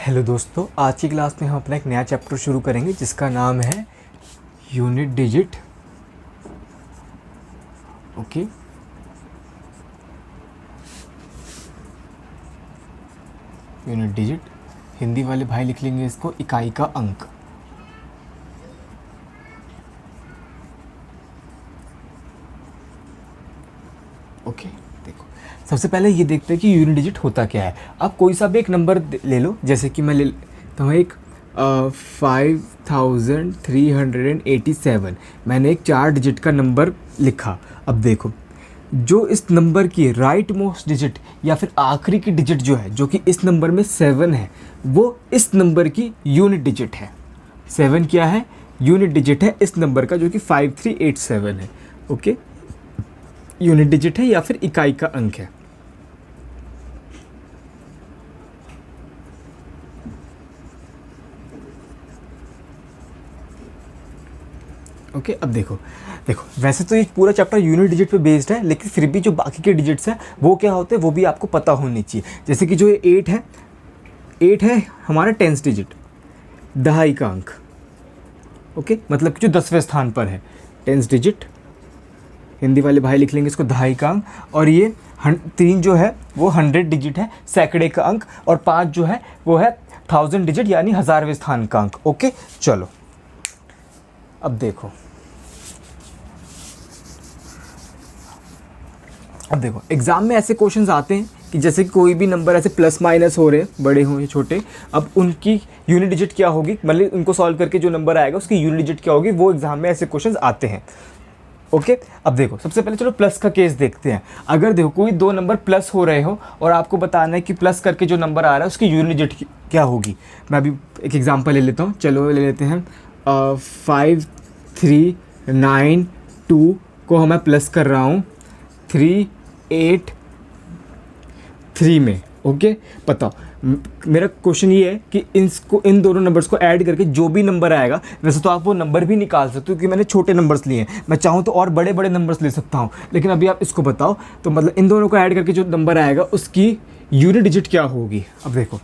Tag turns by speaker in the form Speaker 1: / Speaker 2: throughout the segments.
Speaker 1: Hello दोस्तों, आज की क्लास में हम अपना एक नया चैप्टर शुरू करेंगे जिसका नाम है unit digit. Okay, unit digit, Hindi वाले भाई लिख लेंगे इसको इकाई का अंक। ओके, देखो सबसे पहले ये देखते हैं कि यूनिट डिजिट होता क्या है। आप कोई सा भी एक नंबर ले लो, जैसे कि मैं ले तो एक 5387 मैंने एक 4 डिजिट का नंबर लिखा। अब देखो, जो इस नंबर की राइट मोस्ट डिजिट या फिर आखिरी की डिजिट जो है, जो कि इस नंबर में 7 है, वो इस नंबर की यूनिट डिजिट है। 7 क्या है? यूनिट डिजिट है इस नंबर का, जो कि 5387 है। ओके, यूनिट डिजिट है या फिर इकाई का अंक है। ओके, अब देखो वैसे तो ये पूरा चैप्टर यूनिट डिजिट पे बेस्ड है, लेकिन फिर भी जो बाकी के डिजिट्स हैं वो क्या होते हैं वो भी आपको पता होनी चाहिए। जैसे कि जो ये 8 है हमारा 10th डिजिट, दहाई का अंक। ओके, मतलब कि जो 10वें स्थान पर है, 10th डिजिट, हिंदी वाले भाई लिख लेंगे इसको दहाई का अंक। और ये 3 जो है वो 100 डिजिट है, सैकड़े का अंक। और 5 जो है वो है 1000 डिजिट यानी 1000वें स्थान का अंक। ओके, चलो अब देखो एग्ज़ाम में ऐसे क्वेश्चंस आते हैं कि जैसे कोई भी नंबर ऐसे प्लस माइनस हो रहे हैं, बड़े हों या छोटे, अब उनकी यूनिट डिजिट क्या होगी, मतलब उनको सॉल्व करके जो नंबर आएगा उसकी यूनिट डिजिट क्या होगी, वो एग्ज़ाम में ऐसे क्वेश्चंस आते हैं। ओके, अब देखो सबसे पहले चलो प्लस का केस देखते हैं। अगर देखो कोई 2 नंबर प्लस हो रहे हो और आपको बताना है कि प्लस करके जो नंबर आ रहा है उसकी यूनिट डिजिट क्या होगी। मैं अभी एक एग्जांपल ले लेता हूँ, चलो ले लेते हैं 5392 को मैं प्लस कर रहा हूँ 383 में। ओके, बताओ मेरा क्वेश्चन ये है कि इन दोनों नंबर्स को ऐड करके जो भी नंबर आएगा, वैसे तो आप वो नंबर भी निकाल सकते हो क्योंकि मैंने छोटे नंबर्स लिए हैं, मैं चाहूँ तो और बड़े बड़े नंबर्स ले सकता हूँ, लेकिन अभी आप इसको बताओ। तो मतलब इन दोनों को ऐड करके जो नंबर आएगा उसकी यूनिट डिजिट क्या होगी। अब देखो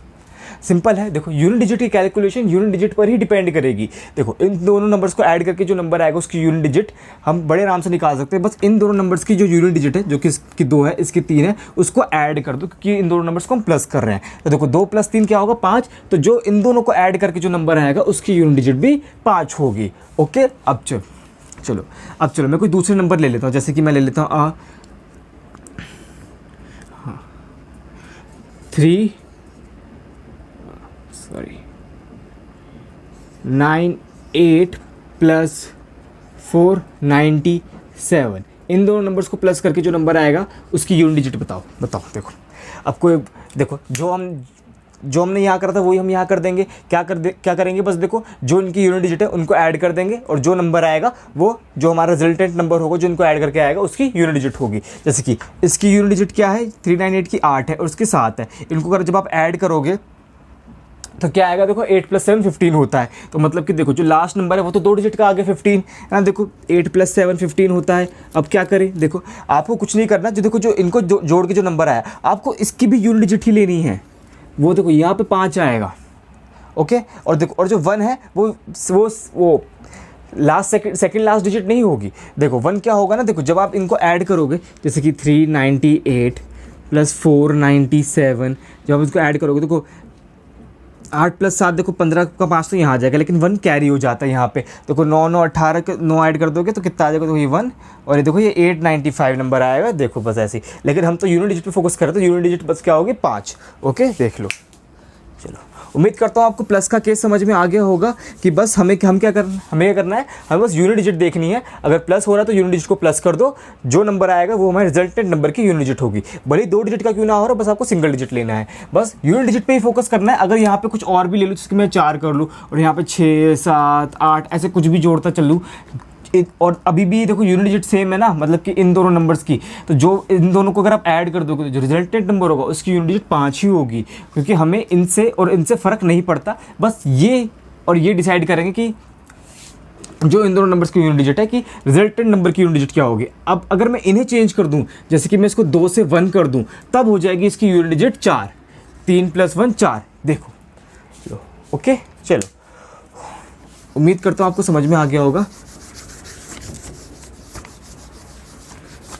Speaker 1: सिंपल है, देखो यूनिट डिजिट की कैलकुलेशन यूनिट डिजिट पर ही डिपेंड करेगी। देखो इन दोनों नंबर्स को ऐड करके जो नंबर आएगा उसकी यूनिट डिजिट हम बड़े आराम से निकाल सकते हैं। बस इन दोनों नंबर्स की जो यूनिट डिजिट है, जो कि इसकी 2 है इसकी 3 है, उसको ऐड कर दो क्योंकि इन दोनों नंबर्स को हम प्लस कर रहे हैं। तो देखो 2 + 3 क्या होगा, 5। तो जो इन दोनों को ऐड करके जो नंबर आएगा उसकी यूनिट डिजिट भी 5 होगी। ओके, अब चलो मैं कोई दूसरे नंबर ले लेता हूँ, जैसे कि मैं ले लेता हूँ 98 + 497। इन दोनों नंबर्स को प्लस करके जो नंबर आएगा उसकी यूनिट डिजिट बताओ। देखो अब कोई देखो जो हमने यहाँ करा था वही हम यहाँ कर देंगे। क्या करेंगे, बस देखो जो इनकी यूनिट डिजिट है उनको ऐड कर देंगे और जो नंबर आएगा वो जो हमारा रिजल्टेंट नंबर होगा जो इनको ऐड करके आएगा उसकी यूनिट डिजिट होगी। जैसे कि इसकी यूनिट डिजिट क्या है, 398 की 8 है और उसकी 7 है। इनको अगर जब आप ऐड करोगे तो क्या आएगा, देखो 8 + 7 15 होता है। तो मतलब कि देखो जो लास्ट नंबर है वो तो 2 डिजिट का आगे 15 है। देखो 8 + 7 15 होता है। अब क्या करें, देखो आपको कुछ नहीं करना, जो इनको जोड़ के जो नंबर आया आपको इसकी भी यूनिट डिजिट ही लेनी है। वो देखो यहाँ पे 5 आएगा। ओके, और देखो और जो 1 है वो सेकंड लास्ट डिजिट नहीं होगी। देखो 1 क्या होगा ना, देखो जब आप इनको ऐड करोगे, जैसे कि 398 + 497, जब आप इसको ऐड करोगे, देखो 8 + 7 देखो 15 का 5 तो यहाँ आ जाएगा, लेकिन 1 कैरी हो जाता है यहाँ पे। देखो 9 9 18 के 9 ऐड कर दोगे तो कितना आ जाएगा, तो ये 1 और ये देखो ये 895 नंबर आएगा। देखो बस ऐसे ही, लेकिन हम तो यूनिट डिजिट पे फोकस कर रहे हैं, तो यूनिट डिजिट बस क्या होगी, 5। ओके, देख लो। चलो उम्मीद करता हूँ आपको प्लस का केस समझ में आ गया होगा कि बस हमें क्या करना है, हमें बस यूनिट डिजिट देखनी है। अगर प्लस हो रहा है तो यूनिट डिजिट को प्लस कर दो, जो नंबर आएगा वो हमारे रिजल्टेंट नंबर की यूनिट डिजिट होगी। भले ही 2 डिजिट का क्यों ना हो रहा, बस आपको सिंगल डिजिट लेना है, बस यूनिट डिजिट पे ही फोकस करना है। अगर यहाँ पे कुछ और भी ले लूँ, जिसकी मैं 4 कर लूँ और यहाँ पे 6 7 8 ऐसे कुछ भी जोड़ता चल लूँ, और अभी भी देखो यूनिट डिजिट सेम है ना, मतलब कि इन दोनों नंबर्स की, तो जो इन दोनों को अगर आप ऐड कर दोगे तो जो रिजल्टेंट नंबर होगा उसकी यूनिट डिजिट 5 ही होगी, क्योंकि हमें इनसे और इनसे फ़र्क नहीं पड़ता। बस ये और ये डिसाइड करेंगे कि जो इन दोनों नंबर्स की यूनिट डिजिट है कि रिजल्टेंट नंबर की यूनिट डिजिट क्या होगी। अब अगर मैं इन्हें चेंज कर दूं, जैसे कि मैं इसको 2 से 1 कर दूं, तब हो जाएगी इसकी यूनिट डिजिट 4। 3 + 1 4। देखो ओके चलो, उम्मीद करता हूँ आपको समझ में आ गया होगा।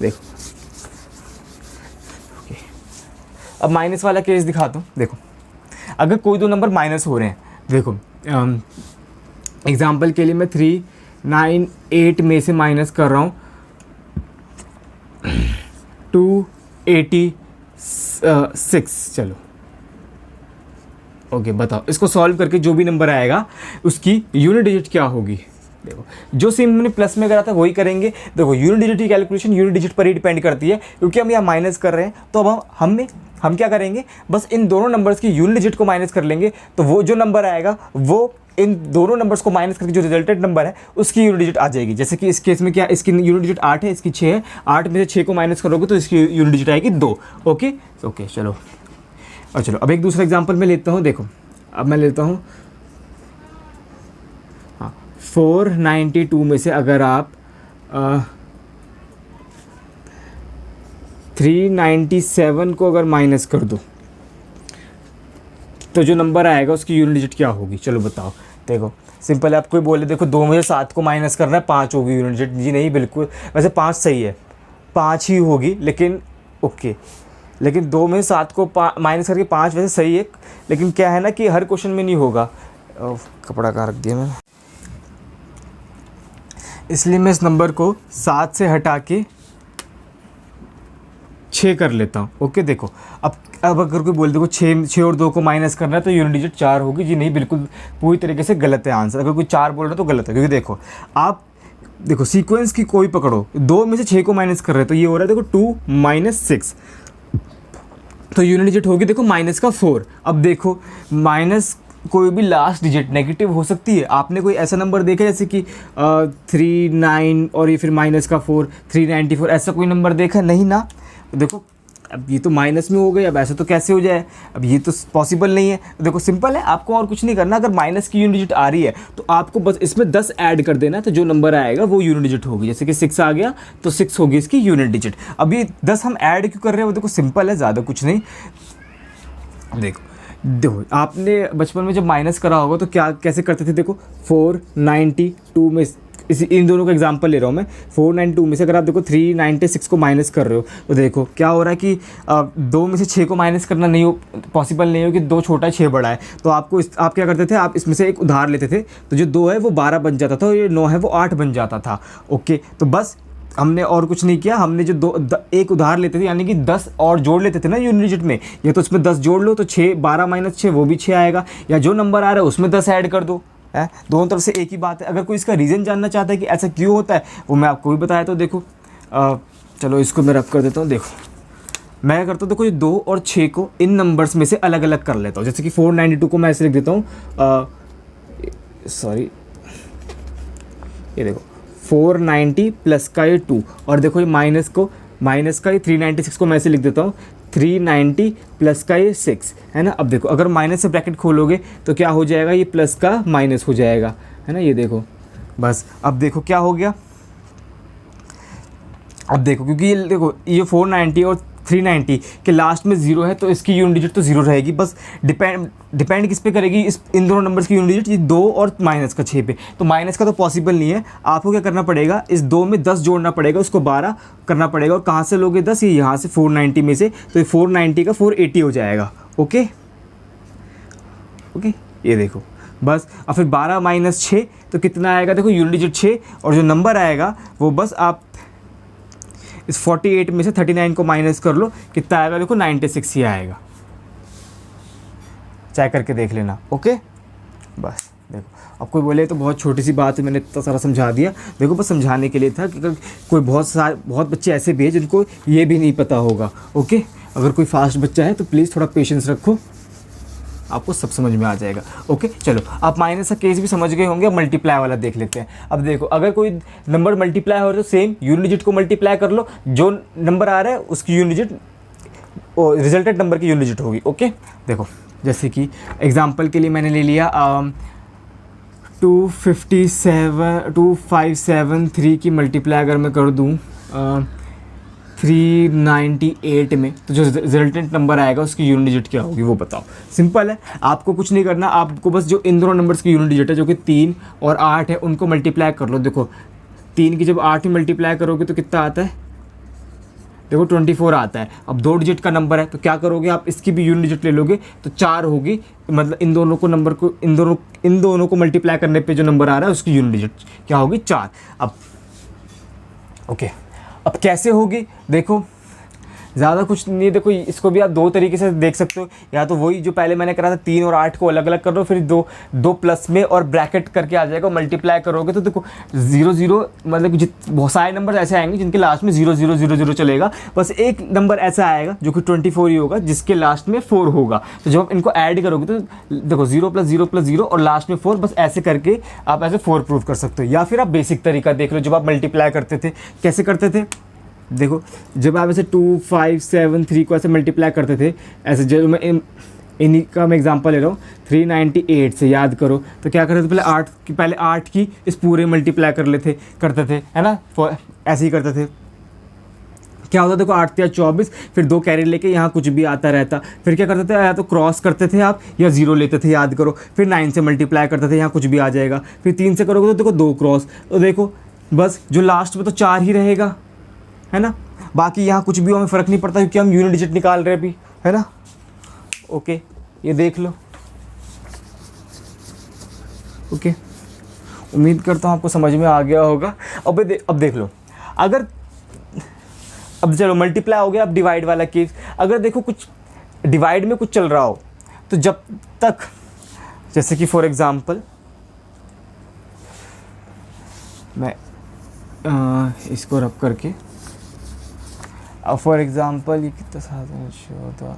Speaker 1: देखो ओके, अब माइनस वाला केस दिखाता हूँ। देखो अगर कोई दो नंबर माइनस हो रहे हैं, देखो एग्जाम्पल के लिए मैं 398 में से माइनस कर रहा हूँ 286। चलो ओके बताओ, इसको सॉल्व करके जो भी नंबर आएगा उसकी यूनिट डिजिट क्या होगी। देखो जो सेम हमने प्लस में करा था वही करेंगे। देखो यूनिट डिजिट की कैलकुलेशन यूनिट डिजिट पर ही डिपेंड करती है, क्योंकि हम यहाँ माइनस कर रहे हैं। तो अब हम क्या करेंगे, बस इन दोनों नंबर्स की यूनिट डिजिट को माइनस कर लेंगे, तो वो जो नंबर आएगा वो इन दोनों नंबर्स को माइनस करके जो रिजल्टेड नंबर है उसकी यूनिट डिजिट आ जाएगी। जैसे कि इस केस में क्या, इसकी यूनिट डिजिट 8 है, इसकी 6 है, 8 में से 6 को माइनस करोगे तो इसकी यूनिट डिजिट आएगी 2। ओके चलो, और चलो अब एक दूसरा एग्जांपल मैं लेता हूँ। देखो अब मैं लेता हूँ 492 में से अगर आप 397 को अगर माइनस कर दो तो जो नंबर आएगा उसकी यूनिट डिजिट क्या होगी। चलो बताओ। देखो सिंपल है, आपको बोले देखो 2 में से 7 को माइनस करना है, 5 होगी यूनिट डिजिट। जी नहीं, बिल्कुल, वैसे 5 सही है, 5 ही होगी, लेकिन ओके, लेकिन 2 में से 7 को माइनस करके 5 वैसे सही है, लेकिन क्या है ना कि हर क्वेश्चन में नहीं होगा। कपड़ा कहाँ रख दिया मैंने, इसलिए मैं इस नंबर को 7 से हटा के 6 कर लेता हूँ। ओके देखो अब अगर कोई बोल देखो 6 और 2 को माइनस करना है तो यूनिट डिजिट 4 होगी। जी नहीं, बिल्कुल पूरी तरीके से गलत है आंसर। अगर कोई 4 बोल रहा है तो गलत है, क्योंकि देखो आप देखो सीक्वेंस की कोई पकड़ो, 2 में से 6 को माइनस कर रहे हैं तो ये हो रहा है देखो 2 - 6, तो यूनिट डिजिट होगी देखो माइनस का 4। अब देखो माइनस कोई भी लास्ट डिजिट नेगेटिव हो सकती है। आपने कोई ऐसा नंबर देखा जैसे कि 39 और ये फिर माइनस का 4, 394, ऐसा कोई नंबर देखा नहीं ना। देखो अब ये तो माइनस में हो गई, अब ऐसा तो कैसे हो जाए, अब ये तो पॉसिबल नहीं है। देखो सिंपल है, आपको और कुछ नहीं करना। अगर माइनस की यूनिट डिजिट आ रही है तो आपको बस इसमें 10 ऐड कर देना, तो जो नंबर आएगा वो यूनिट डिजिट होगी। जैसे कि 6 आ गया तो 6 होगी इसकी यूनिट डिजिट। अब ये 10 हम ऐड क्यों कर रहे हैं, वो देखो सिंपल है, ज़्यादा कुछ नहीं। देखो आपने बचपन में जब माइनस करा होगा तो क्या कैसे करते थे। देखो 492 में इन दोनों का एग्जांपल ले रहा हूँ मैं। 492 में से अगर आप देखो 396 को माइनस कर रहे हो तो देखो क्या हो रहा है कि 2 में से 6 को माइनस करना नहीं हो, पॉसिबल नहीं हो कि 2 छोटा है 6 बड़ा है। तो आप क्या करते थे, आप इसमें से एक उधार लेते थे, तो जो 2 है वो 12 बन जाता था और ये 9 है वो 8 बन जाता था। ओके तो बस हमने और कुछ नहीं किया, हमने जो एक उधार लेते थे यानी कि 10 और जोड़ लेते थे ना यूनिट डिजिट में, या तो उसमें 10 जोड़ लो तो 6, 12 - 6 वो भी 6 आएगा, या जो नंबर आ रहा है उसमें 10 ऐड कर दो। है दोनों तरफ से एक ही बात है। अगर कोई इसका रीज़न जानना चाहता है कि ऐसा क्यों होता है वो मैं आपको भी बताया। तो देखो चलो इसको मैं रब कर देता हूँ। देखो मैं क्या करता हूँ, देखो ये 2 और 6 को इन नंबर्स में से अलग अलग कर लेता हूँ। जैसे कि 492 को मैं ऐसे लिख देता हूँ, सॉरी ये देखो 490 प्लस का ये 2, और देखो ये माइनस का ये 396 को मैं ऐसे लिख देता हूँ 390 प्लस का ये 6, है ना। अब देखो अगर माइनस से ब्रैकेट खोलोगे तो क्या हो जाएगा, ये प्लस का माइनस हो जाएगा, है ना। ये देखो बस अब देखो क्या हो गया। अब देखो क्योंकि ये देखो ये 490 और 390 के लास्ट में 0 है तो इसकी यूनिट डिजिट तो 0 रहेगी। बस डिपेंड किस पे करेगी, इन दोनों नंबर्स की यूनिट डिजिट, ये 2 और माइनस का 6 पे। तो माइनस का तो पॉसिबल नहीं है। आपको क्या करना पड़ेगा, इस 2 में 10 जोड़ना पड़ेगा, उसको 12 करना पड़ेगा। और कहाँ से लोगे 10, ये यहाँ से 490 में से, तो ये 490 का 480 हो जाएगा। ओके ये देखो बस। और फिर 12 - 6 तो कितना आएगा, देखो यूनिट डिजिट 6, और जो नंबर आएगा वो बस आप इस 48 में से 39 को माइनस कर लो, कितना आएगा देखो 96 ही आएगा। चेक करके देख लेना। ओके बस देखो अब कोई बोले तो बहुत छोटी सी बात है, मैंने इतना सारा समझा दिया। देखो बस समझाने के लिए था कि कोई बहुत बच्चे ऐसे भी हैं जिनको ये भी नहीं पता होगा। ओके अगर कोई फास्ट बच्चा है तो प्लीज़ थोड़ा पेशेंस रखो, आपको सब समझ में आ जाएगा। ओके चलो आप माइनस का केस भी समझ गए होंगे। अब मल्टीप्लाई वाला देख लेते हैं। अब देखो अगर कोई नंबर मल्टीप्लाई हो रहा है तो सेम यूनिट डिजिट को मल्टीप्लाई कर लो, जो नंबर आ रहा है उसकी यूनिट डिजिट रिजल्टेड नंबर की यूनिट डिजिट होगी। ओके देखो जैसे कि एग्जांपल के लिए मैंने ले लिया 2573 की मल्टीप्लाई अगर मैं कर दूँ 398 में तो जो रिजल्टेंट नंबर आएगा उसकी यूनिट डिजिट क्या होगी वो बताओ। सिंपल है, आपको कुछ नहीं करना, आपको बस जो इन दोनों नंबर्स की यूनिट डिजिट है जो कि 3 और 8 है उनको मल्टीप्लाई कर लो। देखो 3 की जब 8 में मल्टीप्लाई करोगे तो कितना आता है, देखो 24 आता है। अब 2 डिजिट का नंबर है तो क्या करोगे आप, इसकी भी यूनिट डिजिट ले लोगे तो 4 होगी, मतलब इन दोनों को नंबर को इन दोनों को मल्टीप्लाई करने पे जो नंबर आ रहा है उसकी यूनिट डिजिट क्या होगी, 4। अब ओके, अब कैसे होगी, देखो ज़्यादा कुछ नहीं, देखो इसको भी आप 2 तरीके से देख सकते हो, या तो वही जो पहले मैंने करा था 3 और 8 को अलग अलग कर लो, फिर दो प्लस में और ब्रैकेट करके आ जाएगा, मल्टीप्लाई करोगे तो देखो 0 0 मतलब कि बहुत सारे नंबर ऐसे आएंगे जिनके लास्ट में 0 0 0 0 चलेगा, बस एक नंबर ऐसा आएगा जो कि 24 ही होगा जिसके लास्ट में 4 होगा। तो जब आप इनको ऐड करोगे तो देखो 0 + 0 + 0 और लास्ट में 4, बस ऐसे करके आप ऐसे 4 प्रूव कर सकते हो। या फिर आप बेसिक तरीका देख लो, जब आप मल्टीप्लाई करते थे कैसे करते थे, देखो जब आप ऐसे 2 5 7 3 को ऐसे मल्टीप्लाई करते थे, ऐसे जब मैं इन्हीं का मैं एग्जांपल ले रहा हूँ 398 से, याद करो तो क्या करते थे, पहले 8 की इस पूरे मल्टीप्लाई करते थे है ना, ऐसे ही करते थे। क्या होता, देखो 8 या 24, फिर 2 कैरी लेके यहाँ कुछ भी आता रहता, फिर क्या करते थे, या तो क्रॉस करते थे आप या 0 लेते थे, याद करो। फिर 9 से मल्टीप्लाई करते थे, यहाँ कुछ भी आ जाएगा, फिर 3 से करोगे तो देखो 2 क्रॉस, तो देखो बस जो लास्ट में तो 4 ही रहेगा, है ना, बाकी यहाँ कुछ भी हमें फ़र्क नहीं पड़ता क्योंकि हम यूनिट डिजिट निकाल रहे हैं अभी, है ना। ओके, ये देख लो। ओके, उम्मीद करता हूँ आपको समझ में आ गया होगा। अब देख लो, अगर अब चलो मल्टीप्लाई हो गया, अब डिवाइड वाला केस, अगर देखो कुछ डिवाइड में कुछ चल रहा हो तो जब तक, जैसे कि फॉर एग्ज़ाम्पल मैं इसको रब करके, अब फॉर एग्ज़ाम्पल ये कितना 14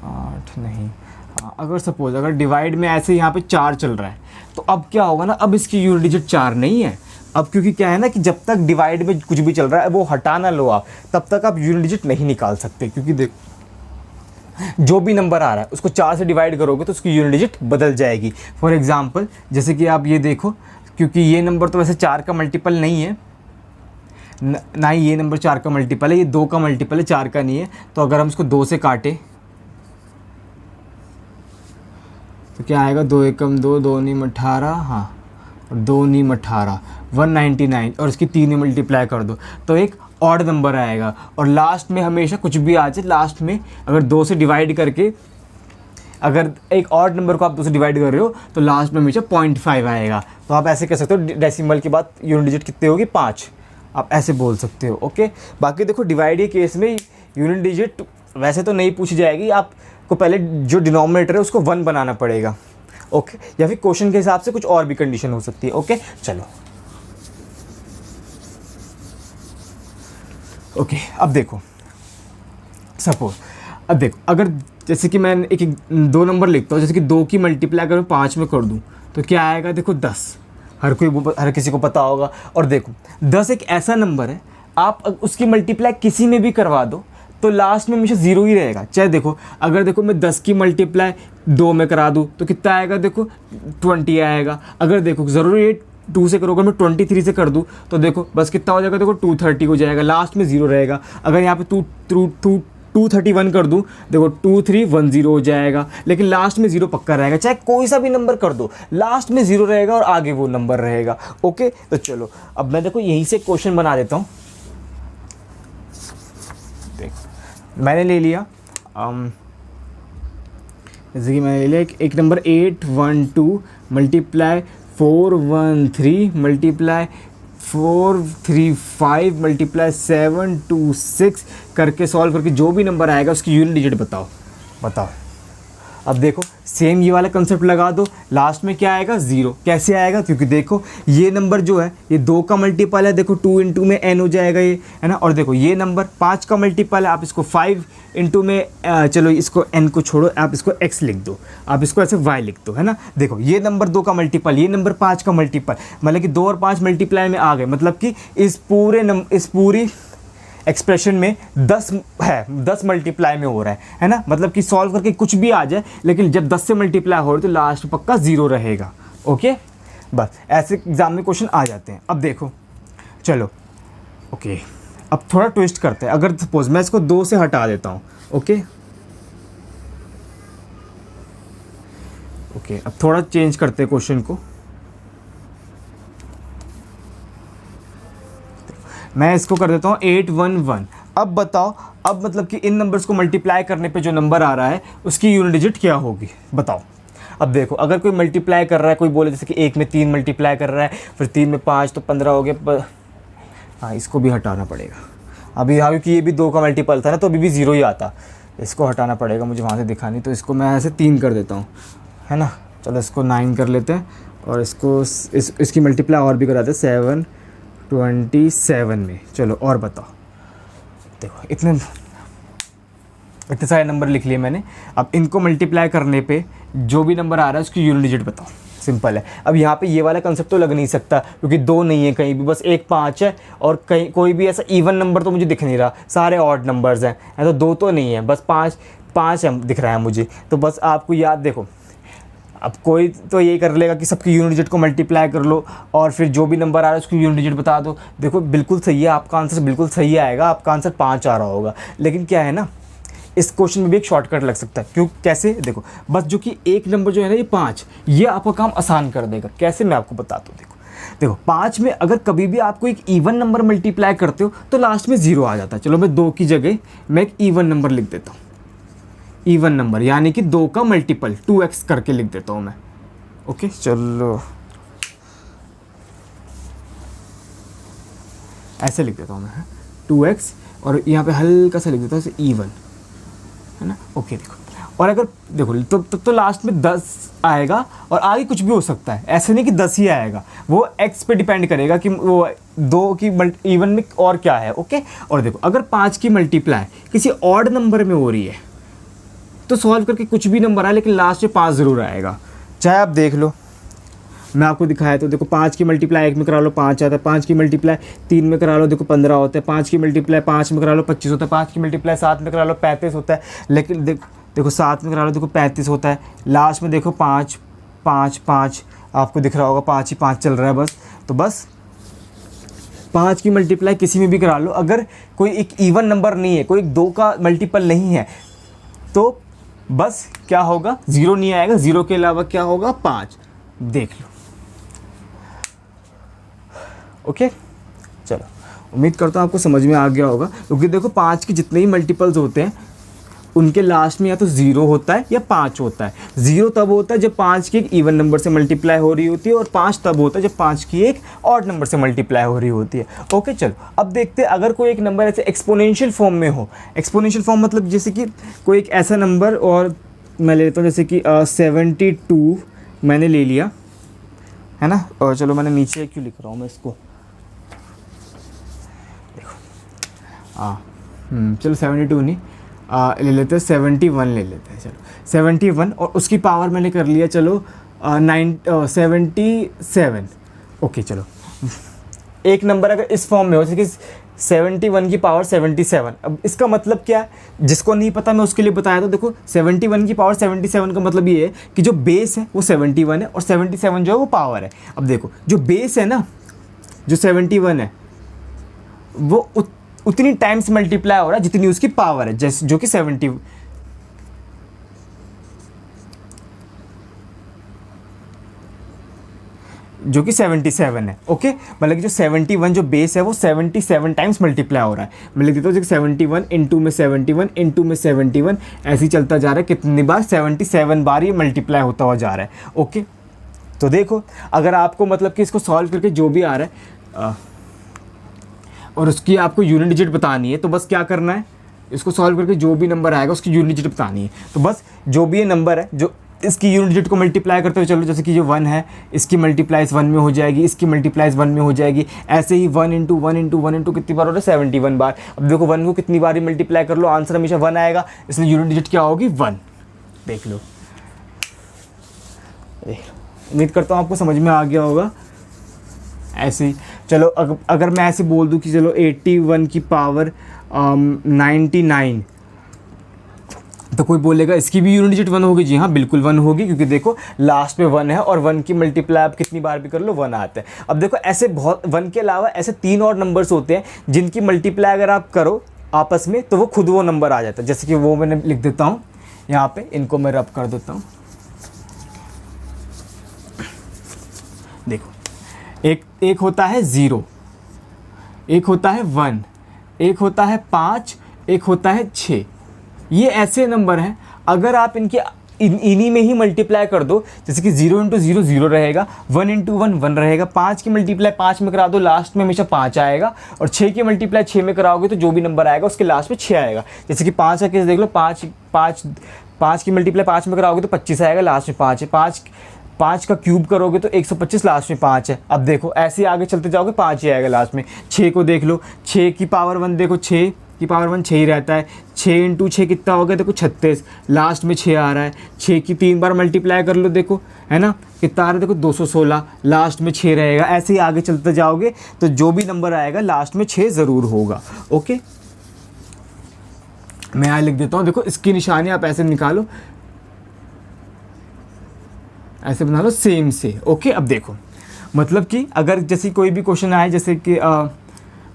Speaker 1: 8 नहीं, अगर सपोज अगर डिवाइड में ऐसे यहाँ पे 4 चल रहा है तो अब क्या होगा ना, अब इसकी यूनिट डिजिट 4 नहीं है। अब क्योंकि क्या है ना कि जब तक डिवाइड में कुछ भी चल रहा है वो हटा ना लो आप, तब तक आप यूनिट डिजिट नहीं निकाल सकते, क्योंकि देखो जो भी नंबर आ रहा है उसको 4 से डिवाइड करोगे तो उसकी यूनिट डिजिट बदल जाएगी। फॉर एग्ज़ाम्पल जैसे कि आप ये देखो, क्योंकि ये नंबर तो वैसे 4 का मल्टीपल नहीं है, ना ही ये नंबर 4 का मल्टीपल है, ये 2 का मल्टीपल है, 4 का नहीं है। तो अगर हम इसको 2 से काटें तो क्या आएगा, 2 एकम 2, 2 नीम 18, हाँ, और 2 नीम 18, 199, और इसकी 3 मल्टीप्लाई कर दो तो एक ऑड नंबर आएगा। और लास्ट में हमेशा कुछ भी आ जाए, लास्ट में अगर 2 से डिवाइड करके, अगर एक ऑड नंबर को आप 2 से डिवाइड कर रहे हो तो लास्ट में हमेशा 0.5 आएगा। तो आप ऐसे कह सकते हो, डेसिमल के बाद यूनिट डिजिट कितनी होगी, 5, आप ऐसे बोल सकते हो। ओके, बाकी देखो डिवाइड के केस में यूनिट डिजिट वैसे तो नहीं पूछी जाएगी, आपको पहले जो डिनोमिनेटर है उसको 1 बनाना पड़ेगा। ओके, या फिर क्वेश्चन के हिसाब से कुछ और भी कंडीशन हो सकती है। ओके, चलो ओके, अब देखो सपोज, अब देखो अगर जैसे कि मैं एक 2 नंबर लिखता हूँ, जैसे कि 2 की मल्टीप्लाई अगर 5 में कर दूँ तो क्या आएगा, देखो 10, हर किसी को पता होगा। और देखो 10 एक ऐसा नंबर है, आप उसकी मल्टीप्लाई किसी में भी करवा दो तो लास्ट में हमेशा 0 ही रहेगा। चाहे देखो अगर देखो मैं 10 की मल्टीप्लाई 2 में करा दूँ तो कितना आएगा, देखो 20 आएगा। अगर देखो ज़रूरी है 2 से करोगे, मैं 23 से कर दूँ तो देखो बस कितना हो जाएगा, देखो 230 हो जाएगा, लास्ट में 0 रहेगा। अगर यहाँ पे 231 कर दूँ, देखो 2310 हो जाएगा, लेकिन लास्ट में 0 पक्का रहेगा। चाहे कोई सा भी नंबर कर दो, लास्ट में 0 रहेगा और आगे वो नंबर रहेगा। ओके, तो चलो अब मैं देखो यहीं से क्वेश्चन बना देता हूँ। देखो मैंने ले लिया, जैसे कि मैंने ले लिया एक नंबर 812 मल्टीप्लाई 413 मल्टीप्लाई 435 मल्टीप्लाई 726 करके सॉल्व करके जो भी नंबर आएगा उसकी यूनिट डिजिट बताओ। अब देखो सेम ये वाला कंसेप्ट लगा दो, लास्ट में क्या आएगा, 0। कैसे आएगा, क्योंकि देखो ये नंबर जो है ये 2 का मल्टीपल है, देखो 2 इंटू में n हो जाएगा ये, है ना। और देखो ये नंबर 5 का मल्टीपल है, आप इसको 5 इंटू में चलो इसको n को छोड़ो, आप इसको x लिख दो, आप इसको ऐसे y लिख दो, है ना। देखो ये नंबर 2 का मल्टीपल, ये नंबर 5 का मल्टीपल, मतलब कि 2 और 5 मल्टीप्लाई में आ गए, मतलब कि इस पूरी एक्सप्रेशन में 10 है, 10 मल्टीप्लाई में हो रहा है ना। मतलब कि सॉल्व करके कुछ भी आ जाए, लेकिन जब 10 से मल्टीप्लाई हो रहा है तो लास्ट पक्का 0 रहेगा। ओके, बस ऐसे एग्जाम में क्वेश्चन आ जाते हैं। अब देखो चलो ओके, अब थोड़ा ट्विस्ट करते हैं। अगर सपोज मैं इसको 2 से हटा देता हूँ, ओके ओके, अब थोड़ा चेंज करते हैं क्वेश्चन को। मैं इसको कर देता हूँ 811। अब बताओ, अब मतलब कि इन नंबर्स को मल्टीप्लाई करने पे जो नंबर आ रहा है उसकी यूनिट डिजिट क्या होगी बताओ। अब देखो, अगर कोई मल्टीप्लाई कर रहा है, कोई बोले जैसे कि 1 में 3 मल्टीप्लाई कर रहा है, फिर 3 में 5 तो 15 हो गया। हाँ, इसको भी हटाना पड़ेगा अभी, हाँ, क्योंकि ये भी 2 का मल्टीपल था ना, तो अभी भी 0 ही आता। इसको हटाना पड़ेगा मुझे वहाँ से दिखानी, तो इसको मैं ऐसे 3 कर देता हूँ, है ना। चलो इसको 9 कर लेते हैं और इसको इसकी मल्टीप्लाई और भी कराते हैं 727 में। चलो और बताओ। देखो इतने सारे नंबर लिख लिए मैंने। अब इनको मल्टीप्लाई करने पे जो भी नंबर आ रहा है उसकी यूनिट डिजिट बताओ। सिंपल है। अब यहाँ पे ये वाला कंसेप्ट तो लग नहीं सकता क्योंकि 2 नहीं है कहीं भी, बस 1 5 है और कहीं कोई भी ऐसा इवन नंबर तो मुझे दिख नहीं रहा, सारे ऑड नंबर्स हैं। तो 2 तो नहीं है, बस 5 है दिख रहा है मुझे। तो बस आपको याद, देखो अब कोई तो यही कर लेगा कि सबकी यूनिट डिजिट को मल्टीप्लाई कर लो और फिर जो भी नंबर आ रहा है उसकी यूनिट डिजिट बता दो। देखो बिल्कुल सही है, आपका आंसर बिल्कुल सही आएगा, आपका आंसर 5 आ रहा होगा। लेकिन क्या है ना, इस क्वेश्चन में भी एक शॉर्टकट लग सकता है। क्यों, कैसे? देखो बस जो कि एक नंबर जो है ना ये 5, ये आपका काम आसान कर देगा। कैसे, मैं आपको बताता हूँ। देखो 5 में अगर कभी भी आपको एक इवन नंबर मल्टीप्लाई करते हो तो लास्ट में 0 आ जाता है। चलो मैं 2 की जगह मैं एक इवन नंबर लिख देता हूँ। इवन नंबर यानी कि 2 का मल्टीपल 2x करके लिख देता हूँ मैं। ओके चलो ऐसे लिख देता हूँ मैं 2x और यहाँ पे हल्का सा लिख देता हूँ इवन, है ना। ओके देखो, और अगर देखो तो लास्ट में 10 आएगा और आगे कुछ भी हो सकता है। ऐसे नहीं कि 10 ही आएगा, वो x पे डिपेंड करेगा कि वो 2 की इवन में और क्या है। ओके, और देखो अगर 5 की मल्टीप्लाई किसी ऑड नंबर में हो रही है तो सॉल्व करके कुछ भी नंबर आए लेकिन लास्ट में 5 ज़रूर आएगा। चाहे आप देख लो, मैं आपको दिखाया तो देखो 5 की मल्टीप्लाई 1 में करा लो 5 आता है, 5 की मल्टीप्लाई 3 में करा लो देखो 15 होता है, 5 की मल्टीप्लाई 5 में करा लो 25 होता है, 5 की मल्टीप्लाई 7 में करा लो 35 होता है। लेकिन देखो 7 में करा लो देखो 35 होता है। लास्ट में देखो 5 5 5 आपको दिख रहा होगा, 5 ही 5 चल रहा है बस। तो बस 5 की मल्टीप्लाई किसी में भी करा लो, अगर कोई एक इवन नंबर नहीं है, कोई 2 का मल्टीपल नहीं है, तो बस क्या होगा, 0 नहीं आएगा। 0 के अलावा क्या होगा, 5। देख लो। ओके चलो, उम्मीद करता हूँ आपको समझ में आ गया होगा। क्योंकि देखो 5 के जितने ही मल्टीपल्स होते हैं उनके लास्ट में या तो 0 होता है या 5 होता है। 0 तब होता है जब 5 की एक इवन नंबर से मल्टीप्लाई हो रही होती है और 5 तब होता है जब 5 की एक ऑड नंबर से मल्टीप्लाई हो रही होती है। ओके चलो, अब देखते हैं अगर कोई एक नंबर ऐसे एक्सपोनेंशियल फॉर्म में हो। एक्सपोनेंशियल फॉर्म मतलब जैसे कि कोई एक ऐसा नंबर, और मैं ले लेता हूँ जैसे कि 72 मैंने ले लिया, है ना। और चलो मैंने नीचे क्यों लिख रहा हूँ मैं इसको, देखो चलो 72 नहीं, ले लेते हैं 71 ले लेते हैं। चलो 71 और उसकी पावर मैंने कर लिया, चलो 77। ओके चलो, एक नंबर अगर इस फॉर्म में हो जैसे कि 71 की पावर 77, अब इसका मतलब क्या है, जिसको नहीं पता मैं उसके लिए बताया। तो देखो 71 की पावर 77 का मतलब ये है कि जो बेस है वो 71 है और 77 जो है वो पावर है। अब देखो जो बेस है ना, जो 71 है वो उतनी टाइम्स मल्टीप्लाई हो रहा है जितनी उसकी पावर है, जैसे जो कि 70, जो कि 77 है। ओके, मतलब कि जो 71 जो बेस है वो 77 टाइम्स मल्टीप्लाई हो रहा है। मैं लिख देता हूँ 71 इंटू में 71 इंटू में 71, ऐसे ही चलता जा रहा है। कितनी बार, 77 बार ये मल्टीप्लाई होता हुआ जा रहा है। ओके, तो देखो अगर आपको मतलब कि इसको सॉल्व करके जो भी आ रहा है और उसकी आपको यूनिट डिजिट बतानी है, तो बस क्या करना है, इसको सॉल्व करके जो भी नंबर आएगा उसकी यूनिट डिजिट बतानी है। तो बस जो भी ये नंबर है जो इसकी यूनिट डिजिट को मल्टीप्लाई करते हुए चलो, जैसे कि जो 1 है इसकी मल्टीप्लाइज 1 में हो जाएगी, इसकी मल्टीप्लाइज 1 में हो जाएगी, ऐसे ही 1 इंटू 1 इंटू 1 इंटू कितनी बार हो रहा है, 71 बार। अब देखो 1 को कितनी बार ही मल्टीप्लाई कर लो, आंसर हमेशा 1 आएगा, इसलिए यूनिट डिजिट क्या होगी, 1। देख लो, उम्मीद करता हूँ आपको समझ में आ गया होगा। ऐसे ही चलो, अगर मैं ऐसे बोल दूं कि चलो 81 की पावर 99, तो कोई बोलेगा इसकी भी यूनिट डिजिट 1 होगी। जी हाँ, बिल्कुल 1 होगी, क्योंकि देखो लास्ट में 1 है और 1 की मल्टीप्लाई आप कितनी बार भी कर लो 1 आता है। अब देखो ऐसे बहुत 1 के अलावा ऐसे 3 और नंबर्स होते हैं जिनकी मल्टीप्लाई अगर आप करो आपस में तो वो खुद वो नंबर आ जाता है। जैसे कि वो मैंने लिख देता हूँ यहाँ पे, इनको मैं रब कर देता हूँ। देखो एक होता है 0, एक होता है 1, एक होता है 5, एक होता है 6। ये ऐसे नंबर हैं अगर आप इनके इन्हीं में ही मल्टीप्लाई कर दो, जैसे कि 0 इंटू 0 0 रहेगा, 1 इंटू 1 1 रहेगा, 5 की मल्टीप्लाई 5 में करा दो लास्ट में हमेशा 5 आएगा, और 6 की मल्टीप्लाई 6 में कराओगे तो जो भी नंबर आएगा उसके लास्ट में 6 आएगा। जैसे कि 5 का केस देख लो, 5 की मल्टीप्लाई 5 में कराओगे तो 25 आएगा, लास्ट में 5 है। 5 का क्यूब करोगे तो 125, लास्ट में 5 है। अब देखो ऐसे आगे चलते जाओगे 5 ही आएगा लास्ट में। 6 को देख लो, 6 की पावर 1 देखो, 6 की पावर 1 6 ही रहता है। 6 इंटू 6 कितना हो गया देखो 36, लास्ट में 6 आ रहा है। 6 की 3 बार मल्टीप्लाई कर लो देखो, है ना, कितना आ रहा है देखो 216, लास्ट में 6 रहेगा। ऐसे ही आगे चलते जाओगे तो जो भी नंबर आएगा लास्ट में 6 ज़रूर होगा। ओके, मैं यहाँ लिख देता हूँ। देखो इसकी निशानी आप ऐसे निकालो, ऐसे बना लो सेम से। ओके, अब देखो मतलब कि अगर जैसे कोई भी क्वेश्चन आए, जैसे कि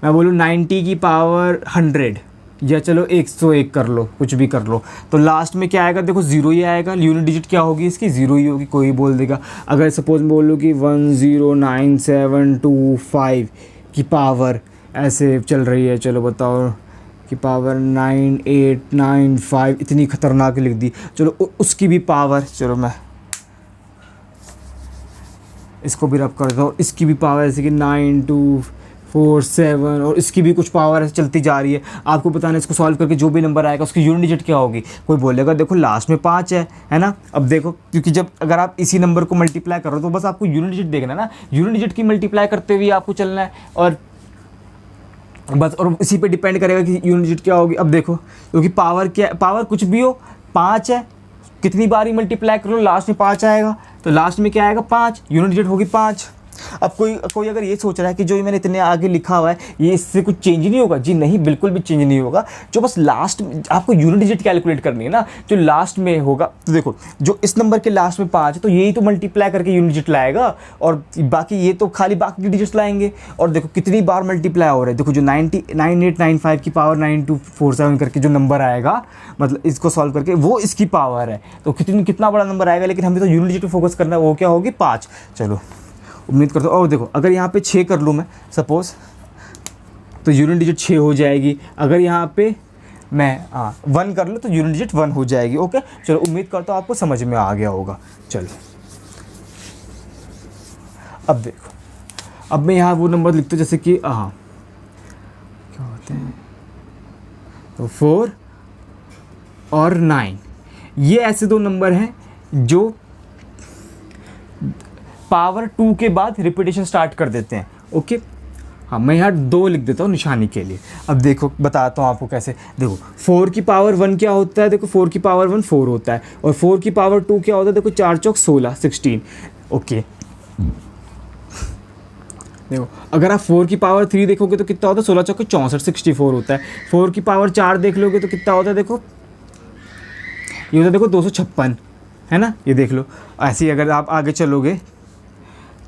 Speaker 1: मैं बोलूँ 90 की पावर 100 या चलो 101 कर लो, कुछ भी कर लो, तो लास्ट में क्या आएगा देखो 0 ही आएगा। यूनिट डिजिट क्या होगी इसकी 0 ही होगी, कोई बोल देगा। अगर सपोज मैं बोलूँ कि 109725 की पावर ऐसे चल रही है, चलो बताओ की पावर 9895, इतनी ख़तरनाक लिख दी। चलो उसकी भी पावर, चलो मैं इसको भी रब कर दो, इसकी भी पावर जैसे कि 9247, और इसकी भी कुछ पावर ऐसे चलती जा रही है। आपको बताना है इसको सॉल्व करके जो भी नंबर आएगा उसकी यूनिट डिजिट क्या होगी। कोई बोलेगा देखो लास्ट में 5 है ना। अब देखो क्योंकि जब अगर आप इसी नंबर को मल्टीप्लाई करो तो बस आपको यूनिट डिजिट देखना है ना, यूनिट डिजिट की मल्टीप्लाई करते हुए आपको चलना है, और बस, और इसी पे डिपेंड करेगा कि यूनिट डिजिट क्या होगी। अब देखो क्योंकि पावर क्या, पावर कुछ भी हो, 5 है, कितनी बार ही मल्टीप्लाई कर लो लास्ट में 5 आएगा, तो लास्ट में क्या आएगा 5, यूनिट डिजिट होगी 5। अब कोई अगर ये सोच रहा है कि जो मैंने इतने आगे लिखा हुआ है ये इससे कुछ चेंज नहीं होगा, जी नहीं, बिल्कुल भी चेंज नहीं होगा। जो बस लास्ट आपको यूनिट डिजिट कैलकुलेट करनी है ना, जो लास्ट में होगा। तो देखो जो इस नंबर के लास्ट में 5 है तो यही तो मल्टीप्लाई करके यूनिट डिजिट लाएगा, और बाकी ये तो खाली बाकी डिजिट्स लाएंगे। और देखो कितनी बार मल्टीप्लाई हो रहा है, देखो जो 9895 की पावर 9247 करके जो नंबर आएगा, मतलब इसको सॉल्व करके वो इसकी पावर है, तो कितना बड़ा नंबर आएगा। लेकिन हमें तो यूनिट डिजिट पर फोकस करना है, वो क्या होगी 5। चलो उम्मीद करता हूँ। और देखो अगर यहाँ पे 6 कर लूँ मैं सपोज़, तो यूनिट डिजिट 6 हो जाएगी। अगर यहाँ पे मैं 1 कर लूँ तो यूनिट डिजिट 1 हो जाएगी। ओके, चलो उम्मीद करता हूँ आपको समझ में आ गया होगा। चलो अब देखो, अब मैं यहाँ वो नंबर लिखता हूँ जैसे कि क्या होते हैं, तो 4 और 9, ये ऐसे दो नंबर हैं जो पावर 2 के बाद रिपीटेशन स्टार्ट कर देते हैं। ओके, हाँ मैं यहाँ 2 लिख देता हूँ निशानी के लिए। अब देखो बताता हूँ आपको कैसे। देखो 4 की पावर 1 क्या होता है, देखो 4 की पावर 1 4 होता है, और 4 की पावर 2 क्या होता है, देखो 4 चौक 16 16। ओके, देखो अगर आप 4 की पावर 3 देखोगे तो कितना होता है, 16 चौक 64 64 होता है। 4 की पावर 4 देख लोगे तो कितना होता है, देखो ये होता है देखो 256, है ना, ये देख लो। ऐसे ही अगर आप आगे चलोगे,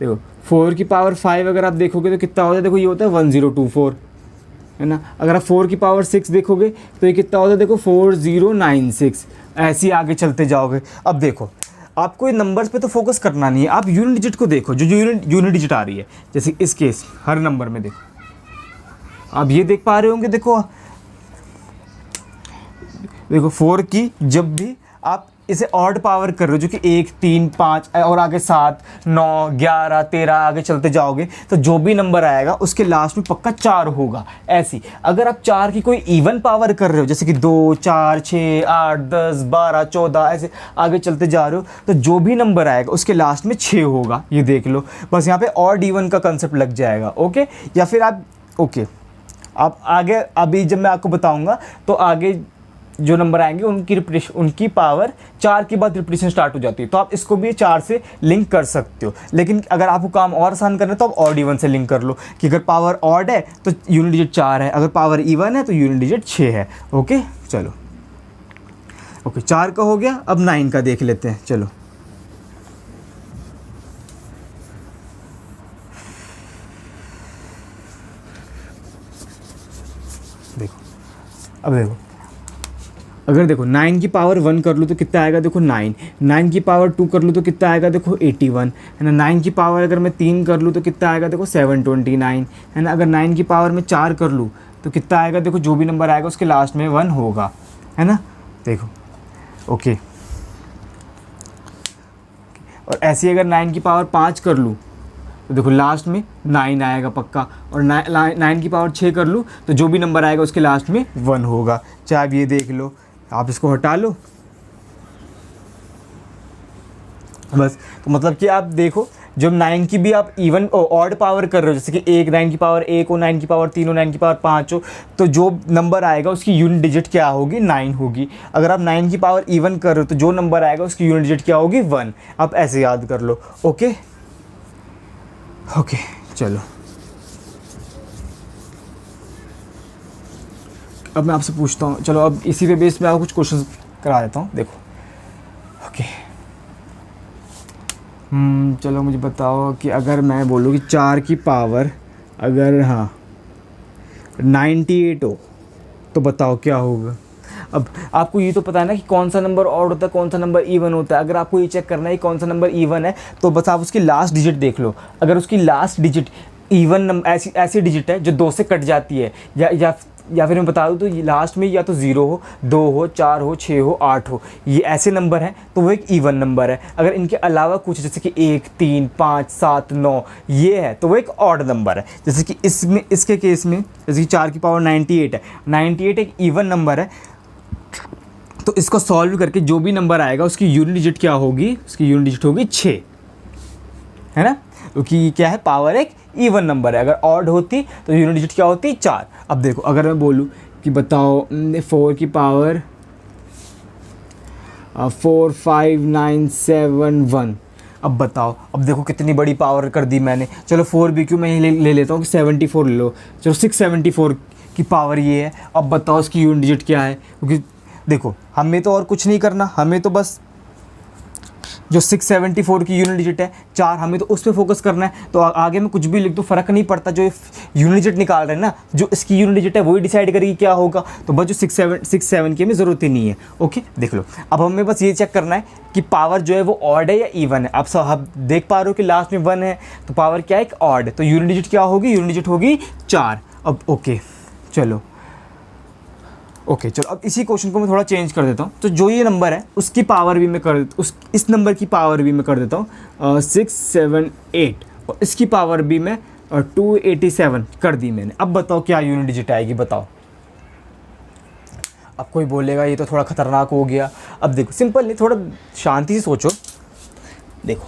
Speaker 1: देखो 4 की पावर 5 अगर आप देखोगे तो कितना होता है, देखो ये होता है 1024, है ना। अगर आप 4 की पावर 6 देखोगे तो ये कितना होता है, देखो 4096। ऐसे ही आगे चलते जाओगे। अब देखो आपको ये नंबर्स पे तो फोकस करना नहीं है, आप यूनिट डिजिट को देखो, जो यूनिट डिजिट आ रही है। जैसे इस केस हर नंबर में देखो, आप ये देख पा रहे होंगे, देखो 4 की जब भी आप इसे ऑड पावर कर रहे हो, जो कि 1 3 5 और आगे 7 9 11 13 आगे चलते जाओगे, तो जो भी नंबर आएगा उसके लास्ट में पक्का 4 होगा। ऐसी अगर आप 4 की कोई इवन पावर कर रहे हो, जैसे कि 2 4 6 8 10 12 14 ऐसे आगे चलते जा रहे हो, तो जो भी नंबर आएगा उसके लास्ट में 6 होगा। ये देख लो, बस यहाँ पे ऑड इवन का कंसेप्ट लग जाएगा। ओके, या फिर आप आप आगे, अभी जब मैं आपको बताऊँगा तो आगे जो नंबर आएंगे उनकी पावर 4 के बाद रिपीटेशन स्टार्ट हो जाती है, तो आप इसको भी 4 से लिंक कर सकते हो। लेकिन अगर आपको काम और आसान करना है तो आप ऑड इवन से लिंक कर लो, कि अगर पावर ऑड है तो यूनिट डिजिट 4 है, अगर पावर इवन है तो यूनिट डिजिट 6 है। ओके, चलो ओके 4 का हो गया, अब 9 का देख लेते हैं। चलो देखो, अब देखो, अगर देखो 9 की पावर 1 कर लूँ तो कितना आएगा, देखो 9, 9 की पावर 2 कर लूँ तो कितना आएगा, देखो 81 है ना। 9 की पावर अगर मैं 3 कर लूँ तो कितना आएगा, देखो 729 है ना। अगर 9 की पावर में 4 कर लूँ तो कितना आएगा, देखो जो भी नंबर आएगा उसके लास्ट में 1 होगा, है ना। देखो ओके, और ऐसे ही अगर 9 की पावर 5 कर लूँ तो देखो लास्ट में 9 आएगा पक्का, और 9 की पावर 6 कर लूँ तो जो भी नंबर आएगा उसके लास्ट में 1 होगा। चाहे आप ये देख लो, आप इसको हटा लो बस। तो मतलब कि आप देखो, जब 9 की भी आप इवन ऑड पावर कर रहे हो, जैसे कि 9 की पावर 1 हो, 9 की पावर 3 हो, 9 की पावर 5 हो, तो जो नंबर आएगा उसकी यूनिट डिजिट क्या होगी, 9 होगी। अगर आप 9 की पावर इवन कर रहे हो तो जो नंबर आएगा उसकी यूनिट डिजिट क्या होगी, 1। आप ऐसे याद कर लो। ओके ओके चलो, अब मैं आपसे पूछता हूँ, चलो अब इसी पे बेस में आपको कुछ क्वेश्चंस करा देता हूँ। देखो ओके, चलो मुझे बताओ कि अगर मैं बोलूँ कि 4 की पावर अगर 98 हो तो बताओ क्या होगा। अब आपको ये तो पता है ना कि कौन सा नंबर ऑड होता है, कौन सा नंबर इवन होता है। अगर आपको ये चेक करना है कि कौन सा नंबर इवन है तो बस आप उसकी लास्ट डिजिट देख लो। अगर उसकी लास्ट डिजिट इवन नंबर ऐसी डिजिट है जो 2 से कट जाती है, या फिर मैं बता दूँ तो ये लास्ट में या तो 0 हो, 2 हो, 4 हो, 6 हो, 8 हो, ये ऐसे नंबर हैं तो वो एक इवन नंबर है। अगर इनके अलावा कुछ जैसे कि 1, 3, 5, 7, 9 ये है तो वो एक ऑड नंबर है। जैसे कि इसमें, इसके केस में जैसे कि 4 की पावर 98 है, 98 एक इवन नंबर है, तो इसको सॉल्व करके जो भी नंबर आएगा उसकी यूनिट डिजिट क्या होगी, उसकी यूनिट डिजिट होगी 6, है ना। क्योंकि क्या है, पावर एक इवन नंबर है। अगर ऑड होती तो यूनिट डिजिट क्या होती, 4। अब देखो अगर मैं बोलूँ कि बताओ 4 की पावर 4, 5, 9, 7, 1, अब बताओ, अब देखो कितनी बड़ी पावर कर दी मैंने। चलो 4 भी क्यों, मैं ये ले लेता हूँ कि 74 ले लो। चलो 674 की पावर ये है। अब बताओ इसकी यूनिट डिजिट क्या है, क्योंकि देखो हमें तो और कुछ नहीं करना, हमें तो बस जो 674 की यूनिट डिजिट है 4, हमें तो उस पर फोकस करना है। तो आगे में कुछ भी लिख दो फ़र्क नहीं पड़ता, जो यूनिट डिजिट निकाल रहे हैं ना, जो इसकी यूनिट डिजिट है वही डिसाइड करेगी क्या होगा। तो बस जो 6 की हमें ज़रूरत ही नहीं है। ओके देख लो, अब हमें बस ये चेक करना है कि पावर जो है वो ऑड है या इवन है। अब सब देख पा रहे हो कि लास्ट में 1 है तो पावर क्या है, एक ऑड है, तो यूनिट डिजिट क्या होगी, यूनिट डिजिट होगी 4। अब ओके चलो चलो, अब इसी क्वेश्चन को मैं थोड़ा चेंज कर देता हूँ। तो जो ये नंबर है उसकी पावर भी मैं कर देता, इस नंबर की पावर भी मैं कर देता हूँ 678, और इसकी पावर भी मैं 287 कर दी मैंने। अब बताओ क्या यूनिट डिजिट आएगी, बताओ। अब कोई बोलेगा ये तो थोड़ा ख़तरनाक हो गया। अब देखो सिंपल नहीं, थोड़ा शांति से सोचो। देखो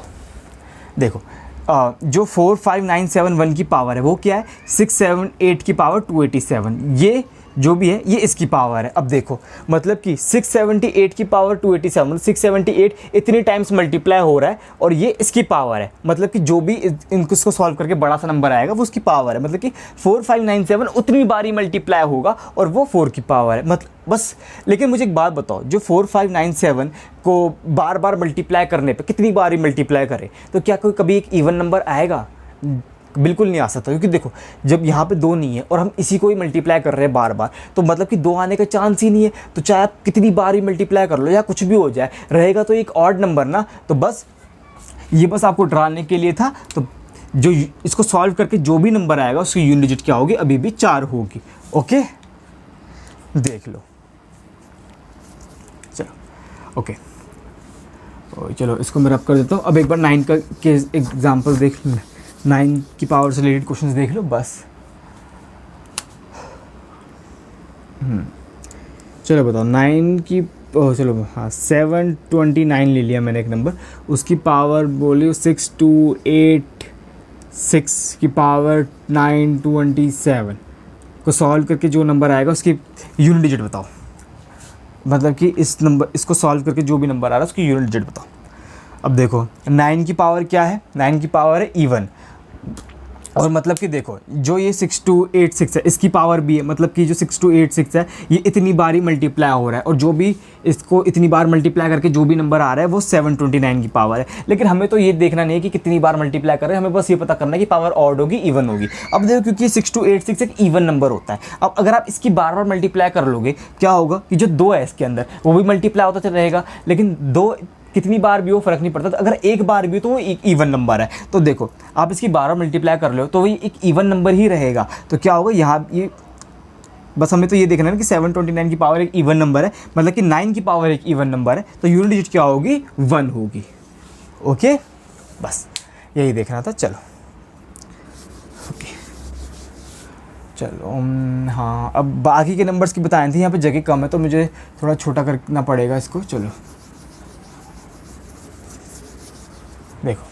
Speaker 1: जो 4, 5, 9, 7, 1 की पावर है वो क्या है, 678 की पावर 287, ये जो भी है ये इसकी पावर है। अब देखो मतलब कि 678 की पावर 287, मतलब 678 इतनी टाइम्स मल्टीप्लाई हो रहा है और ये इसकी पावर है। मतलब कि जो भी इसको सॉल्व करके बड़ा सा नंबर आएगा वो उसकी पावर है। मतलब कि 4597 उतनी बारी मल्टीप्लाई होगा और वो 4 की पावर है, मतलब बस। लेकिन मुझे एक बात बताओ, जो 4597 को बार बार मल्टीप्लाई करने पे कितनी बारी मल्टीप्लाई करे तो क्या कोई कभी एक इवन नंबर आएगा? बिल्कुल नहीं आ सकता, क्योंकि देखो जब यहाँ पे 2 नहीं है और हम इसी को ही मल्टीप्लाई कर रहे हैं बार बार, तो मतलब कि 2 आने का चांस ही नहीं है। तो चाहे आप कितनी बार ही मल्टीप्लाई कर लो या कुछ भी हो जाए, रहेगा तो एक ऑड नंबर ना। तो बस ये बस आपको डराने के लिए था। तो जो इसको सॉल्व करके जो भी नंबर आएगा उसकी यूनिट डिजिट क्या होगी, अभी भी 4 होगी। ओके देख लो, चलो ओके चलो इसको मैं रब कर देता हूँ। अब एक बार 9 का केस एग्जाम्पल देख, 9 की पावर से रिलेटेड क्वेश्चंस देख लो बस। चलो बताओ 9 की चलो 729 ले लिया मैंने एक नंबर, उसकी पावर बोली 6286 की पावर 927 को सॉल्व करके जो नंबर आएगा उसकी यूनिट डिजिट बताओ। मतलब कि इसको सॉल्व करके जो भी नंबर आ रहा है उसकी यूनिट डिजिट बताओ। अब देखो 9 की पावर क्या है, 9 की पावर है इवन, और मतलब कि देखो जो ये 6286 है इसकी पावर भी है, मतलब कि जो 6286 है ये इतनी बार ही मल्टीप्लाई हो रहा है, और जो भी इसको इतनी बार मल्टीप्लाई करके जो भी नंबर आ रहा है वो 729 की पावर है। लेकिन हमें तो ये देखना नहीं है कि कितनी बार मल्टीप्लाई कर रहे हैं, हमें बस ये पता करना है कि पावर ऑड होगी इवन होगी। अब देखो क्योंकि 6286 एक इवन नंबर होता है, अब अगर आप इसकी बार बार मल्टीप्लाई कर लोगे क्या होगा कि जो 2 है इसके अंदर वो भी मल्टीप्लाई होता चला रहेगा, लेकिन 2 कितनी बार भी हो फ़र्क नहीं पड़ता। तो अगर एक बार भी हो तो वो एक इवन नंबर है। तो देखो आप इसकी 12 मल्टीप्लाई कर लो तो वही एक इवन नंबर ही रहेगा। तो क्या होगा यहाँ ये बस हमें तो ये देखना है कि 729 की पावर एक इवन नंबर है, मतलब कि 9 की पावर एक इवन नंबर है, तो यूनिट डिजिट क्या होगी 1 होगी। ओके बस यही देखना था। चलो ओके चलो हाँ, अब बाकी के नंबर्स की बताए थे, यहाँ पे जगह कम है तो मुझे थोड़ा छोटा करना पड़ेगा इसको। चलो देखो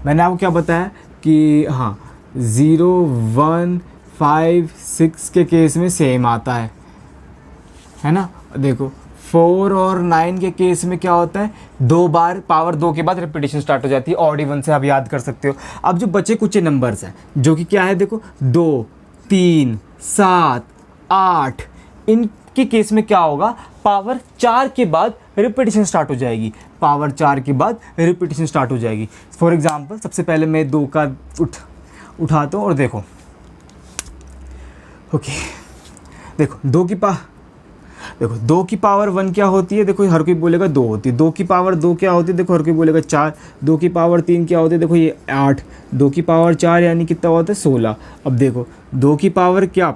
Speaker 1: मैंने आपको क्या बताया कि हाँ 0 1 5 6 के केस में सेम आता है ना। देखो 4 और 9 के केस में क्या होता है, 2 बार पावर 2 के बाद रिपीटेशन स्टार्ट हो जाती है, ऑड इवन से आप याद कर सकते हो। अब जो बचे कुछ नंबर्स हैं जो कि क्या है, देखो 2 3 7 8, इनके केस में क्या होगा, पावर 4 के बाद रिपीटेशन स्टार्ट हो जाएगी, पावर 4 के बाद रिपीटेशन स्टार्ट हो जाएगी। फॉर एग्जांपल सबसे पहले मैं 2 का उठाता हूँ और देखो ओके देखो 2 की पावर 1 क्या होती है, देखो हर कोई बोलेगा 2 होती है। 2 की पावर 2 क्या होती है, देखो हर कोई बोलेगा 4। 2 की पावर 3 क्या होती है, देखो ये 8। 2 की पावर 4 यानी कितना होता है 16। अब देखो 2 की पावर क्या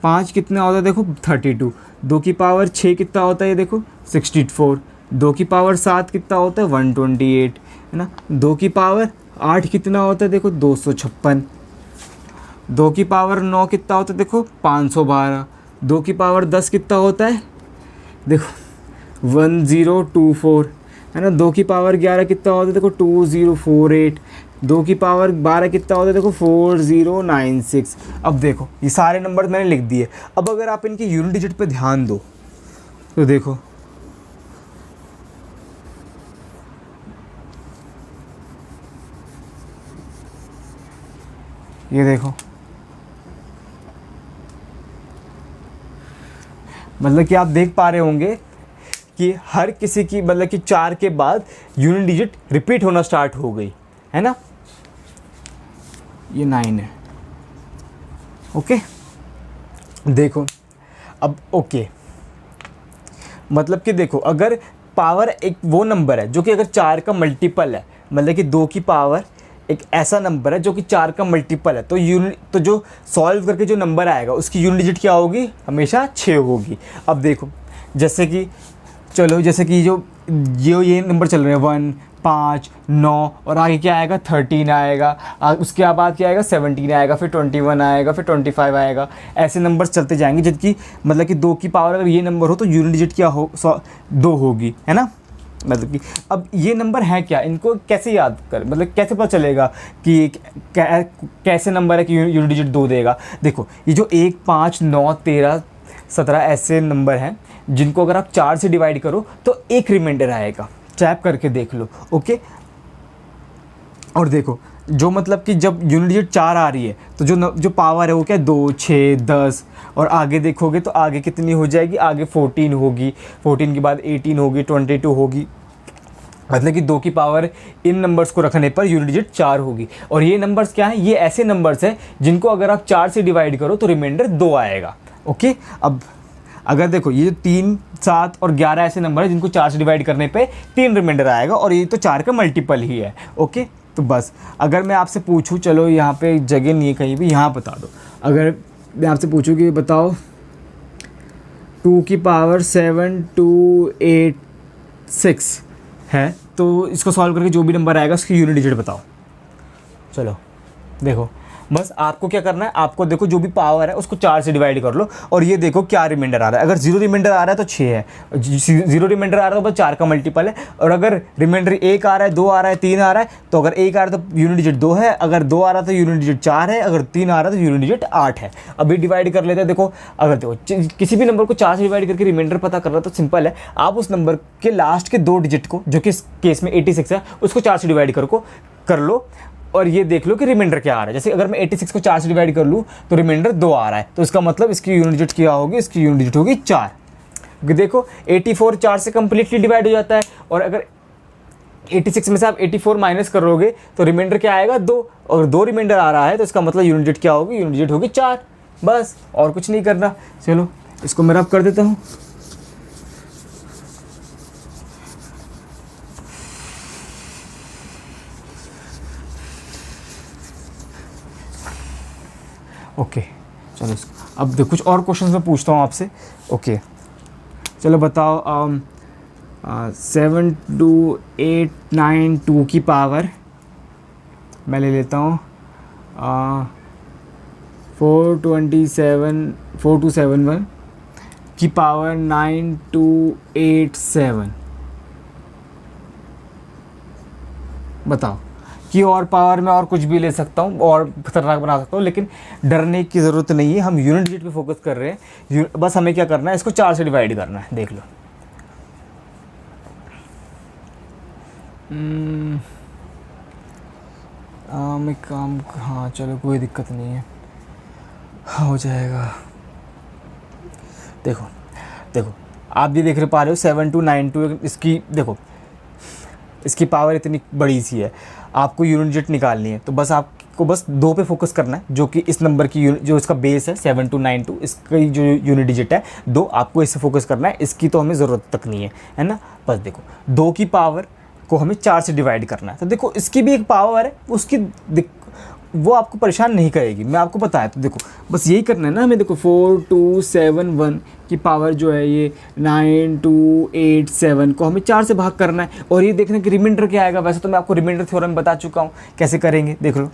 Speaker 1: 5 कितना होता है, देखो 32। 2 की पावर 6 कितना होता है, ये देखो 64। 2 की पावर 7 कितना होता है 128, है ना। 2 की पावर 8 कितना होता है, देखो 256। 2 की पावर 9 कितना होता है, देखो 512। 2 की पावर 10 कितना होता है, देखो 1024, है ना। 2 की पावर 11 कितना होता है, देखो 2048। 2 की पावर 12 कितना होता है, देखो 4096। अब देखो ये सारे नंबर मैंने लिख दिए। अब अगर आप इनके यूनिट डिजिट पे ध्यान दो तो देखो ये देखो, मतलब कि आप देख पा रहे होंगे कि हर किसी की मतलब कि 4 के बाद यूनिट डिजिट रिपीट होना स्टार्ट हो गई, है ना। ये 9 है। ओके देखो अब ओके मतलब कि देखो अगर पावर एक वो नंबर है जो कि अगर 4 का मल्टीपल है, मतलब कि 2 की पावर एक ऐसा नंबर है जो कि 4 का मल्टीपल है, तो यूनिट तो जो सॉल्व करके जो नंबर आएगा उसकी यूनिट डिजिट क्या होगी, हमेशा 6 होगी। अब देखो जैसे कि चलो जैसे कि जो ये नंबर चल रहे हैं 1 5 9 और आगे क्या आएगा 13 आएगा, उसके बाद क्या आएगा 17 आएगा, फिर 21 आएगा, फिर 25 आएगा। ऐसे नंबर्स चलते जाएंगे जबकि मतलब कि 2 की पावर अगर ये नंबर हो तो यूनिट डिजिट क्या हो 2 होगी, है ना। मतलब कि अब ये नंबर है क्या, इनको कैसे याद कर, मतलब कैसे पता चलेगा कि कैसे नंबर है कि यूनिट डिजिट 2 देगा। देखो ये जो 1 5 9 13 17 ऐसे नंबर हैं जिनको अगर आप 4 से डिवाइड करो तो एक रिमाइंडर आएगा, टैप करके देख लो। ओके और देखो जो मतलब कि जब यूनिट डिजिट 4 आ रही है तो जो पावर है वो क्या है 2 6 10, और आगे देखोगे तो आगे कितनी हो जाएगी, आगे 14 होगी, 14 के बाद 18 होगी, 22 होगी। मतलब कि 2 की पावर इन नंबर्स को रखने पर यूनिट डिजिट 4 होगी। और ये नंबर्स क्या हैं, ये ऐसे नंबर्स हैं जिनको अगर आप 4 से डिवाइड करो तो रिमाइंडर 2 आएगा। ओके अब अगर देखो ये जो 3 7 और 11 ऐसे नंबर है जिनको 4 से डिवाइड करने पे 3 रिमाइंडर आएगा, और ये तो 4 का मल्टीपल ही है। ओके तो बस अगर मैं आपसे पूछूं, चलो यहाँ पे जगह नहीं है कहीं भी, यहाँ बता दो। अगर मैं आपसे पूछूं कि बताओ 2 की पावर 7 2 8 6 है, तो इसको सॉल्व करके जो भी नंबर आएगा उसकी यूनिट डिजिट बताओ। चलो देखो बस आपको क्या करना है, आपको देखो जो भी पावर है उसको 4 से डिवाइड कर लो, और ये देखो क्या रिमाइंडर आ रहा है। अगर 0 रिमाइंडर आ रहा है तो 6 है, 0 रिमाइंडर आ रहा है तो बस 4 का मल्टीपल है। और अगर रिमाइंडर 1 आ रहा है 2 आ रहा है 3 आ रहा है, तो अगर 1 आ रहा है तो यूनिट डिजिट 2 है, अगर 2 आ रहा है तो यूनिट डिजिट 4 है, अगर 3 आ रहा है तो यूनिट डिजिट 8 है। अभी डिवाइड कर लेते हैं। देखो अगर देखो किसी भी नंबर को 4 से डिवाइड करके रिमाइंडर पता कर रहा है तो सिंपल है, आप उस नंबर के लास्ट के 2 डिजिट को, जो कि इस केस में 86 है, उसको 4 से डिवाइड कर लो, और ये देख लो कि रिमाइंडर क्या आ रहा है। जैसे अगर मैं 86 को 4 से डिवाइड कर लूँ तो रिमाइंडर 2 आ रहा है, तो इसका मतलब इसकी यूनिट डिजिट क्या होगी, इसकी यूनिट डिजिट होगी 4। देखो 84 4 से कंप्लीटली डिवाइड हो जाता है, और अगर 86 में से आप 84 माइनस करोगे तो रिमाइंडर क्या आएगा 2, और 2 रिमाइंडर आ रहा है तो इसका मतलब यूनिट डिजिट क्या होगी, यूनिट डिजिट होगी 4। बस और कुछ नहीं करना। चलो इसको मैं रब कर देता हूँ। ओके चलो अब देखो कुछ और क्वेश्चंस मैं पूछता हूँ आपसे। ओके चलो बताओ 72892 की पावर मैं ले लेता हूँ 4271 की पावर 9287। बताओ कि और पावर में और कुछ भी ले सकता हूँ और खतरनाक बना सकता हूँ, लेकिन डरने की ज़रूरत नहीं है। हम यूनिट डिजिट पे फोकस कर रहे हैं, बस हमें क्या करना है, इसको 4 से डिवाइड करना है। देख लो मैं काम, हाँ चलो कोई दिक्कत नहीं है, हो जाएगा। देखो देखो आप ये देख पा रहे हो 7292, इसकी देखो इसकी पावर इतनी बड़ी सी है, आपको यूनिट डिजिट निकालनी है, तो बस आपको बस 2 पे फोकस करना है, जो कि इस नंबर की जो इसका बेस है 7292, इसकी जो यूनिट डिजिट है 2, आपको इससे फोकस करना है। इसकी तो हमें ज़रूरत तक नहीं है ना। बस देखो 2 की पावर को हमें 4 से डिवाइड करना है, तो देखो इसकी भी एक पावर है, उसकी वो आपको परेशान नहीं करेगी, मैं आपको बताया। तो देखो बस यही करना है ना हमें। देखो 4271 की पावर जो है ये 9287 को हमें 4 से भाग करना है, और ये देखना कि रिमाइंडर क्या आएगा। वैसे तो मैं आपको रिमाइंडर थ्योरम बता चुका हूँ कैसे करेंगे, देख लो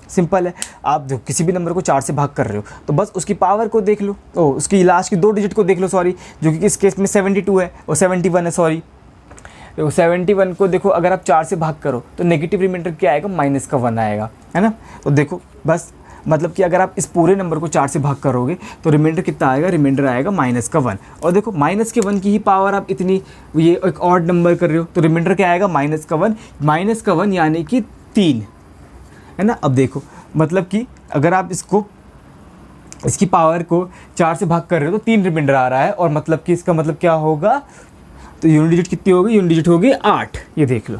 Speaker 1: सिंपल है। आप देखो किसी भी नंबर को 4 से भाग कर रहे हो तो बस उसकी पावर को देख लो, उसकी लास्ट की 2 डिजिट को देख लो, सॉरी, जो कि इस केस में 72 है और 71 है, सॉरी। देखो 71 को देखो अगर आप 4 से भाग करो तो नेगेटिव रिमाइंडर क्या आएगा, -1 आएगा, है ना। तो देखो बस मतलब कि अगर आप इस पूरे नंबर को 4 से भाग करोगे तो रिमाइंडर कितना आएगा, रिमाइंडर आएगा -1। और देखो -1 की ही पावर आप इतनी, ये एक ऑड नंबर कर रहे हो तो रिमाइंडर क्या आएगा, -1 यानी कि 3, है ना। अब देखो मतलब कि अगर आप इसकी पावर को 4 से भाग कर रहे हो तो 3 रिमाइंडर आ रहा है, और मतलब कि इसका मतलब क्या होगा, तो यूनिट डिजिट कितनी होगी, यूनिट डिजिट होगी 8। ये देख लो।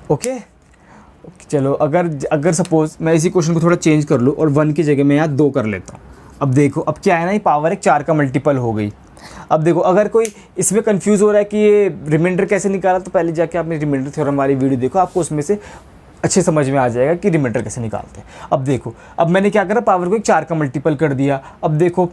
Speaker 1: ओके चलो अगर सपोज मैं इसी क्वेश्चन को थोड़ा चेंज कर लूँ और 1 की जगह मैं यहाँ 2 कर लेता हूँ। अब देखो अब क्या है ना, ये पावर एक 4 का मल्टीपल हो गई। अब देखो अगर कोई इसमें कंफ्यूज हो रहा है कि ये रिमाइंडर कैसे निकाला, तो पहले जाके आप मेरी रिमाइंडर थ्योरम वाली वीडियो देखो, आपको उसमें से अच्छे समझ में आ जाएगा कि रिमाइंडर कैसे निकालते हैं। अब देखो अब मैंने क्या करा, पावर को एक 4 का मल्टीपल कर दिया। अब देखो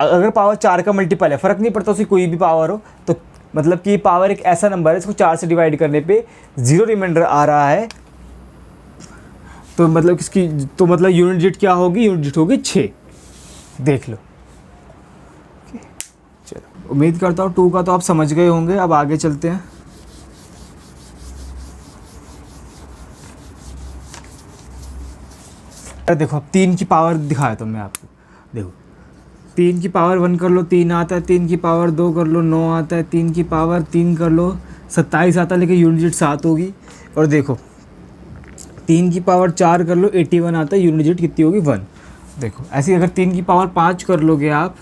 Speaker 1: अगर पावर 4 का मल्टीपल है, फ़र्क नहीं पड़ता उसकी कोई भी पावर हो, तो मतलब कि पावर एक ऐसा नंबर है इसको 4 से डिवाइड करने पे 0 रिमाइंडर आ रहा है, तो मतलब इसकी तो मतलब यूनिट डिजिट क्या होगी, यूनिट डिजिट होगी 6। देख लो। चलो उम्मीद करता हूँ 2 का तो आप समझ गए होंगे। अब आगे चलते हैं। अरे देखो अब 3 की पावर दिखाया तो मैं आपको, देखो 3 की पावर 1 कर लो 3 आता है, 3 की पावर 2 कर लो 9 आता है, 3 की पावर 3 कर लो 27 आता है, लेकिन यूनिट डिजिट 7 होगी। और देखो 3 की पावर 4 कर लो 81 आता है, यूनिट डिजिट कितनी होगी 1। देखो ऐसे अगर 3 की पावर 5 कर लोगे आप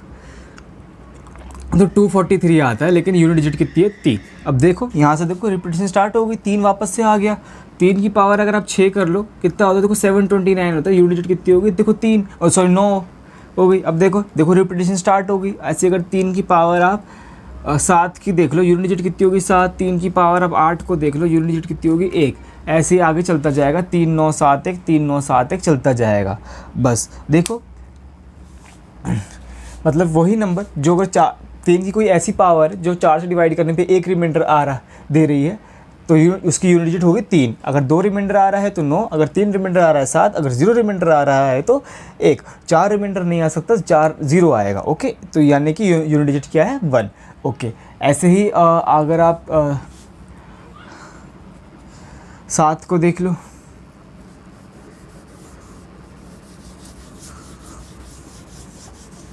Speaker 1: तो 243 आता है, लेकिन यूनिट डिजिट कितनी है 3। अब देखो यहाँ से देखो रिपीटेशन स्टार्ट हो गई, 3 वापस से आ गया। 3 की पावर अगर आप 6 कर लो कितना होता है, देखो 729 होता है, यूनिट डिजिट कितनी होगी, देखो 3 और सॉरी 9 हो गई। अब देखो रिपीटेशन स्टार्ट हो गई। ऐसे अगर 3 की पावर आप 7 की देख लो, यूनिट डिजिट कितनी होगी 7। 3 की पावर आप 8 को देख लो, यूनिट डिजिट कितनी होगी 1। ऐसे ही आगे चलता जाएगा, 3 9 7 1 3 9 7 1 चलता जाएगा। बस देखो मतलब वही नंबर जो अगर 3 की कोई ऐसी पावर जो 4 से डिवाइड करने पे 1 रिमाइंडर आ रहा दे रही है, तो उसकी यूनिट डिजिट होगी 3। अगर 2 रिमाइंडर आ रहा है तो 9, अगर 3 रिमाइंडर आ रहा है 7, अगर 0 रिमाइंडर आ रहा है तो 1। 4 रिमाइंडर नहीं आ सकता, 4 0 आएगा। ओके तो यानी कि यूनिट डिजिट क्या है 1। ओके ऐसे ही अगर आप 7 को देख लो,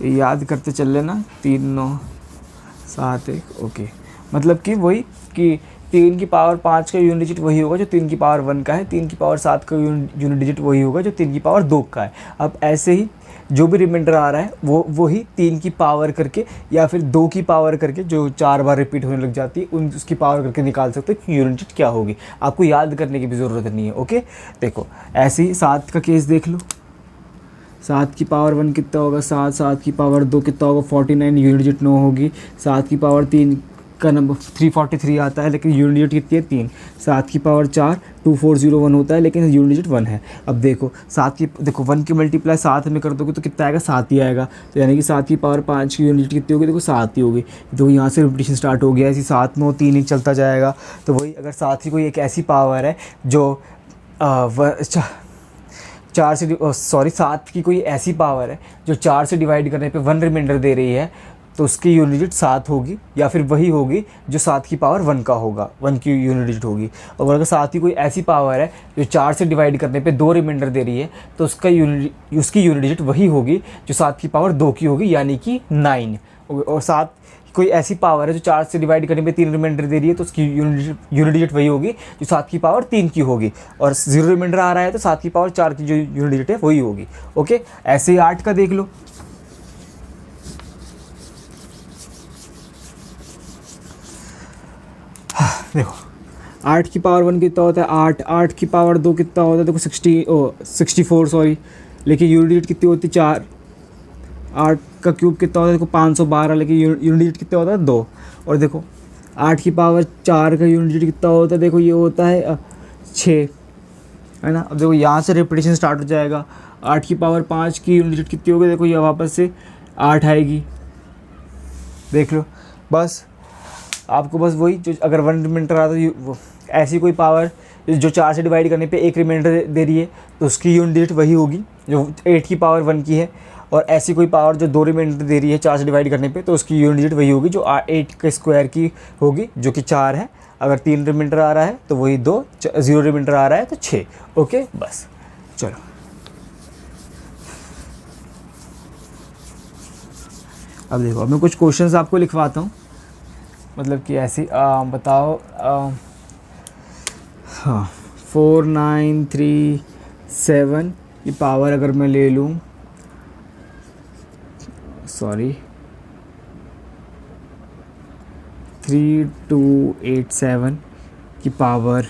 Speaker 1: याद करते चल लेना 3 9 7 1। ओके मतलब कि वही कि 3 की पावर 5 का यूनिट डिजिट वही होगा जो 3 की पावर 1 का है, 3 की पावर 7 का यूनिट डिजिट वही होगा जो 3 की पावर 2 का है। अब ऐसे ही जो भी रिमाइंडर आ रहा है वो ही 3 की पावर करके या फिर 2 की पावर करके जो 4 बार रिपीट होने लग जाती है उसकी पावर करके निकाल सकते हैं कि यूनिट डिजिट क्या होगी। आपको याद करने की भी ज़रूरत नहीं है। ओके, देखो ऐसे ही 7 का केस देख लो। 7 की पावर 1 कितना होगा, 7 की पावर 2 कितना होगा, 49, यूनिट डिजिट 9 होगी। 7 की पावर 3 का नंबर 343 आता है लेकिन यूनिट डिजिट कितनी है 3। 7 की पावर 4 2401 होता है लेकिन यूनिट डिजिट 1 है। अब देखो 7 की, देखो 1 की मल्टीप्लाई 7 में कर दोगे तो कितना आएगा, 7 ही आएगा। तो यानी कि 7 की पावर 5 की यूनिट डिजिट कितनी होगी, देखो 7 ही होगी। तो यहाँ से रिपीटेशन स्टार्ट हो गया, ऐसी 7 9 3 ही चलता जाएगा। तो वही अगर 7 की कोई एक ऐसी पावर है जो 7 की कोई ऐसी पावर है जो 4 से डिवाइड करने पे 1 रिमाइंडर दे रही है तो उसकी यूनिट डिजिट 7 होगी या फिर वही होगी जो 7 की पावर 1 का होगा, 1 की यूनिट डिजिट होगी। और अगर 7 की कोई ऐसी पावर है जो 4 से डिवाइड करने पे 2 रिमाइंडर दे रही है तो उसकी यूनिट डिजिट वही होगी जो 7 की पावर 2 की होगी यानी कि 9। और 7 कोई ऐसी पावर है जो 4 से डिवाइड करने पे 3 रिमाइंडर दे रही है तो उसकी यूनिट डिजिट वही होगी जो 7 की पावर 3 की होगी। और 0 रिमाइंडर आ रहा है तो 7 की पावर 4 की जो यूनिट डिजिट है वही होगी। ओके, ऐसे ही 8 का देख लो। देखो 8 की पावर 1 कितना होता है 8 की पावर 2 कितना होता है, देखो 64 सॉरी, लेकिन यूनिट डिजिट कितनी होती है 4। 8 का क्यूब कितना होता है, देखो 512, लेकिन यूनिट डिजिट कितना होता है 2। और देखो 8 की पावर 4 का यूनिट डिजिट कितना होता है, देखो ये होता है 6, है ना। अब देखो यहाँ से रिपीटेशन स्टार्ट हो जाएगा। 8 की पावर 5 की यूनिट डिजिट कितनी होगी, देखो ये वापस से 8 आएगी। देख लो, बस आपको बस वही जो अगर 1 रिमाइंडर आता है ऐसी कोई पावर जो 4 से डिवाइड करने पे 1 रिमाइंडर दे रही है तो उसकी यूनिट डिजिट वही होगी जो 8 की पावर 1 की है। और ऐसी कोई पावर जो 2 रिमाइंडर दे रही है 4 से डिवाइड करने पे तो उसकी यूनिट डिजिट वही होगी जो 8 के स्क्वायर की होगी जो कि 4 है। अगर 3 रिमाइंडर आ रहा है तो वही 2, 0 रिमाइंडर आ रहा है तो 6। ओके, बस चलो अब देखो, अब मैं कुछ क्वेश्चंस आपको लिखवाता हूँ, मतलब कि ऐसे बताओ। हाँ, 4937 की पावर अगर मैं ले लूँ, सॉरी 3287 की पावर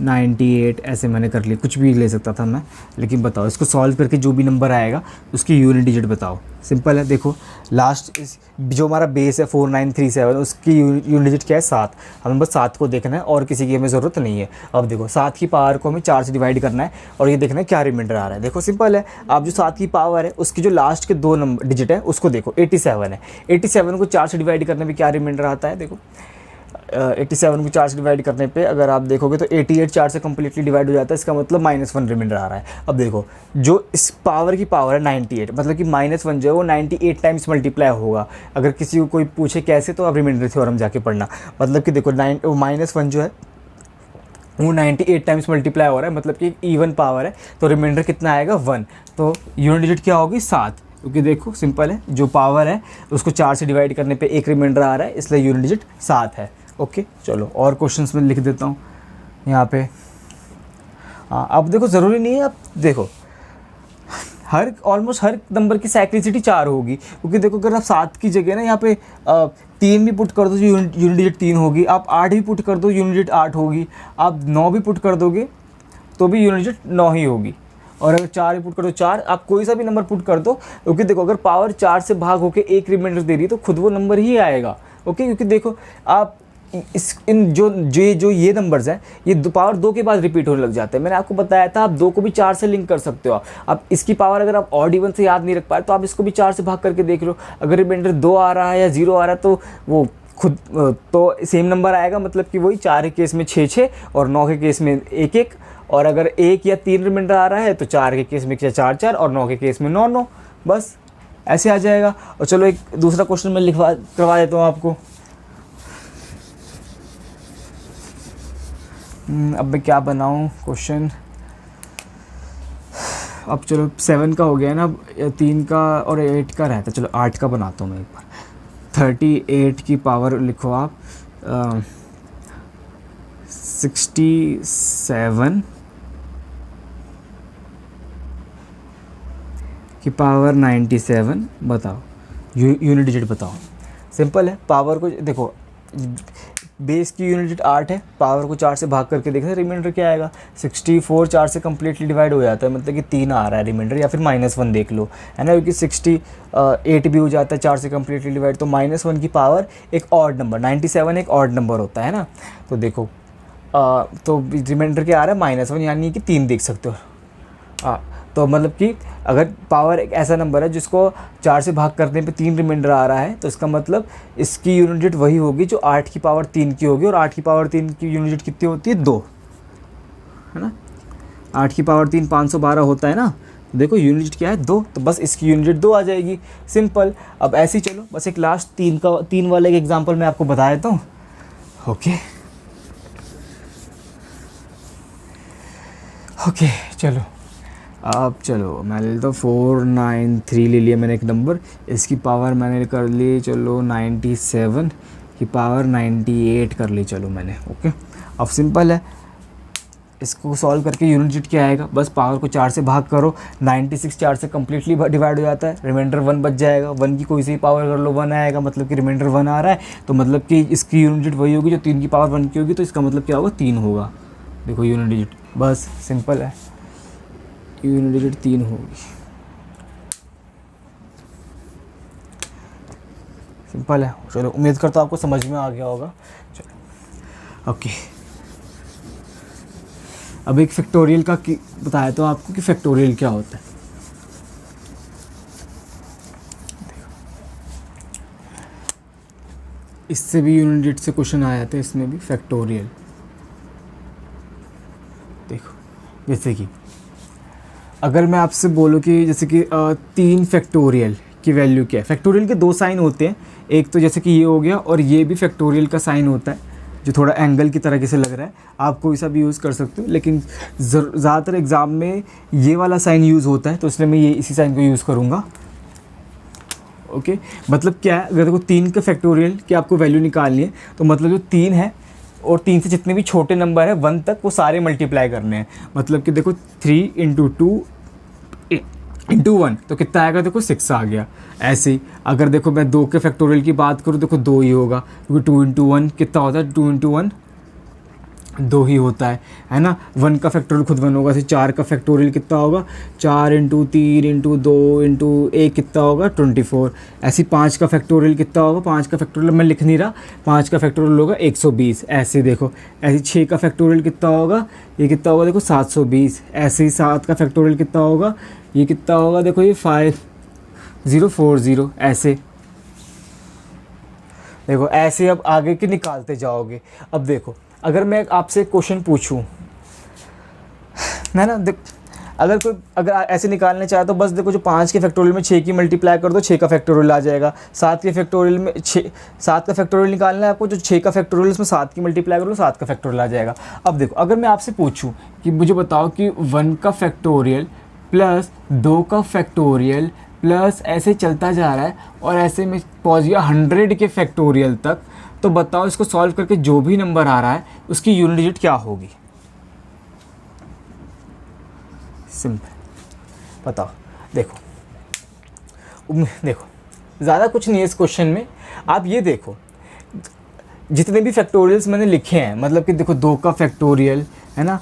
Speaker 1: 98, ऐसे मैंने कर लिया, कुछ भी ले सकता था मैं। लेकिन बताओ इसको सॉल्व करके जो भी नंबर आएगा उसकी यूनिट डिजिट बताओ। सिंपल है, देखो लास्ट जो हमारा बेस है 4937 उसकी यूनिट डिजिट क्या है 7। हमें बस 7 को देखना है और किसी की हमें ज़रूरत नहीं है। अब देखो 7 की पावर को हमें 4 से डिवाइड करना है और ये देखना है क्या रिमाइंडर आ रहा है। देखो सिंपल है, आप जो 7 की पावर है उसकी जो लास्ट के 2 नंबर डिजिट है उसको देखो, 87 है। 87 को 4 से डिवाइड करने में क्या रिमाइंडर आता है, देखो 87 को 4 से डिवाइड करने पे अगर आप देखोगे तो 88 4 से कम्प्लीटली डिवाइड हो जाता है, इसका मतलब -1 रिमाइंडर आ रहा है। अब देखो जो इस पावर की पावर है 98, मतलब कि -1 जो है वो 98 टाइम्स मल्टीप्लाई होगा। अगर किसी को कोई पूछे कैसे तो आप रिमाइंडर थ्योरम जाके पढ़ना। मतलब कि देखो -1 जो है वो 98 टाइम्स मल्टीप्लाई हो रहा है, मतलब कि इवन पावर है तो रिमाइंडर कितना आएगा 1। तो यूनिट डिजिट क्या होगी 7, क्योंकि देखो सिंपल है, जो पावर है उसको 4 से डिवाइड करने पे 1 रिमाइंडर आ रहा है, इसलिए यूनिट डिजिट 7 है। ओके, चलो और क्वेश्चंस में लिख देता हूँ यहाँ पे। हाँ, अब देखो ज़रूरी नहीं है, आप देखो ऑलमोस्ट हर नंबर की साइक्लिसिटी 4 होगी, क्योंकि देखो अगर आप 7 की जगह ना यहाँ पे 3 भी पुट कर दो तो यूनिट डिजिट 3 होगी, आप 8 भी पुट कर दो यूनिट डिजिट 8 होगी, आप 9 भी पुट कर दोगे तो भी यूनिट डिजिट 9 ही होगी। और अगर 4 भी पुट कर दो 4, आप कोई सा भी नंबर पुट कर दो, क्योंकि देखो अगर पावर 4 से भाग होकर 1 रिमाइंडर दे रही है तो खुद वो नंबर ही आएगा। ओके, क्योंकि देखो आप जो ये नंबर्स हैं ये पावर 2 के बाद रिपीट होने लग जाते हैं। मैंने आपको बताया था आप 2 को भी 4 से लिंक कर सकते हो। आप इसकी पावर अगर आप ऑड इवन से याद नहीं रख पाए तो आप इसको भी 4 से भाग करके देख लो, अगर रिमाइंडर 2 आ रहा है या 0 आ रहा है तो वो खुद तो सेम नंबर आएगा, मतलब कि वही 4 के केस में 6 और 9 के केस में 1 और अगर 1 या 3 रिमाइंडर आ रहा है तो 4 के केस में 4 और 9 के केस में 9। बस ऐसे आ जाएगा। और चलो एक दूसरा क्वेश्चन मैं करवा देता हूँ आपको। अब मैं क्या बनाऊँ क्वेश्चन, अब चलो 7 का हो गया ना, अब 3 का और 8 का रहता है, चलो 8 का बनाता हूँ मैं एक बार। 38 की पावर लिखो आप 67 की पावर 97, बताओ यूनिट डिजिट बताओ। सिंपल है, पावर को देखो, बेस की यूनिट डिजिट 8 है, पावर को 4 से भाग करके देखते हैं रिमाइंडर क्या आएगा। 64 4 से कम्प्लीटली डिवाइड हो जाता है, मतलब कि 3 आ रहा है रिमाइंडर, या फिर -1 देख लो, है ना, क्योंकि 68 भी हो जाता है 4 से कम्प्लीटली डिवाइड, तो -1 की पावर एक ऑड नंबर, 97 एक ऑड नंबर होता है ना। तो देखो तो रिमाइंडर क्या आ रहा है -1, यानी कि 3 देख सकते हो। तो मतलब कि अगर पावर एक ऐसा नंबर है जिसको 4 से भाग करने पे 3 रिमाइंडर आ रहा है, तो इसका मतलब इसकी यूनिट डिजिट वही होगी जो 8 की पावर 3 की होगी, और 8 की पावर 3 की यूनिट डिजिट कितनी होती है, 2, है ना। 8 की पावर 3 512 होता है ना, देखो यूनिट डिजिट क्या है, 2, तो बस इसकी यूनिट डिजिट 2 आ जाएगी, सिंपल। अब ऐसे ही चलो, बस एक लास्ट 3 वाला एक एग्जाम्पल मैं आपको बता देता हूँ। ओके चलो, अब चलो मैं ले लेता हूँ 493 ले लिया मैंने एक नंबर, इसकी पावर मैंने कर ली चलो 97 की पावर 98 कर ली चलो मैंने। ओके, अब सिंपल है, इसको सॉल्व करके यूनिट डिजिट क्या आएगा, बस पावर को 4 से भाग करो, 96 4 से कम्प्लीटली डिवाइड हो जाता है, रिमाइंडर 1 बच जाएगा, 1 की कोई सी पावर कर लो 1 आएगा, मतलब कि रिमाइंडर 1 आ रहा है, तो मतलब कि इसकी यूनिट डिजिट वही होगी जो 3 की पावर 1 की होगी, तो इसका मतलब क्या होगा, 3 होगा। देखो यूनिट डिजिट, बस सिंपल है, यूनिट डिजिट 3 होगी, सिंपल है। चलो उम्मीद करता हूँ आपको समझ में आ गया होगा। चलो ओके, अब एक फैक्टोरियल का बताया तो आपको कि फैक्टोरियल क्या होता है। इससे भी यूनिट डिजिट से क्वेश्चन आया था, इसमें भी फैक्टोरियल। देखो जैसे कि अगर मैं आपसे बोलूँ कि जैसे कि 3 फैक्टोरियल की वैल्यू क्या है। फैक्टोरियल के 2 साइन होते हैं, एक तो जैसे कि ये हो गया, और ये भी फैक्टोरियल का साइन होता है जो थोड़ा एंगल की तरह से लग रहा है, आप कोई सा भी यूज़ कर सकते हो, लेकिन ज़्यादातर एग्ज़ाम में ये वाला साइन यूज़ होता है, तो इसलिए मैं ये इसी साइन को यूज़ करूँगा। ओके, मतलब क्या है, अगर देखो 3 के फैक्टोरियल की आपको वैल्यू निकालनी है, तो मतलब जो 3 है और 3 से जितने भी छोटे नंबर है 1 तक, वो सारे मल्टीप्लाई करने हैं। मतलब कि देखो 3 × 2 × 1 तो कितना आएगा, देखो 6 आ गया। ऐसे ही अगर देखो मैं 2 के फैक्टोरियल की बात करूँ, देखो 2 ही होगा, क्योंकि 2 × 1 कितना होता है, 2 × 1 2 ही होता है ना। 1 का फैक्टोरियल खुद 1 होगा, 4 का फैक्टोरियल कितना होगा, 4 × 3 × 2 × 1 कितना होगा, 24। ऐसे 5 का फैक्टोरियल कितना होगा, 5 का फैक्टोरियल मैं लिख नहीं रहा, 5 का फैक्टोरियल होगा 120। ऐसे देखो, ऐसे 6 का फैक्टोरियल कितना होगा, ये कितना होगा, देखो 720। ऐसे ही 7 का फैक्टोरियल कितना होगा, ये कितना होगा, देखो ये 5040। ऐसे देखो, ऐसे अब आगे के निकालते जाओगे। अब देखो, अगर मैं आपसे क्वेश्चन पूछूं, है ना, अगर ऐसे निकालना चाहे तो बस देखो, जो 5 के फैक्टोरियल में 6 की मल्टीप्लाई कर दो, 6 का फैक्टोरियल आ जाएगा। 7 के फैक्टोरियल में 7 का फैक्टोरियल निकालना है आपको, जो 6 का फैक्टोरियल उसमें 7 की मल्टीप्लाई कर लो, 7 का फैक्टोरियल आ जाएगा। अब देखो, अगर मैं आपसे पूछूं कि मुझे बताओ कि 1 का फैक्टोरियल प्लस 2 का फैक्टोरियल प्लस ऐसे चलता जा रहा है, और ऐसे में पहुँच गया 100 के फैक्टोरियल तक, तो बताओ इसको सॉल्व करके जो भी नंबर आ रहा है उसकी यूनिट डिजिट क्या होगी। सिंपल, बताओ। देखो ज़्यादा कुछ नहीं है इस क्वेश्चन में। आप ये देखो, जितने भी फैक्टोरियल्स मैंने लिखे हैं, मतलब कि देखो 2 का फैक्टोरियल, है ना,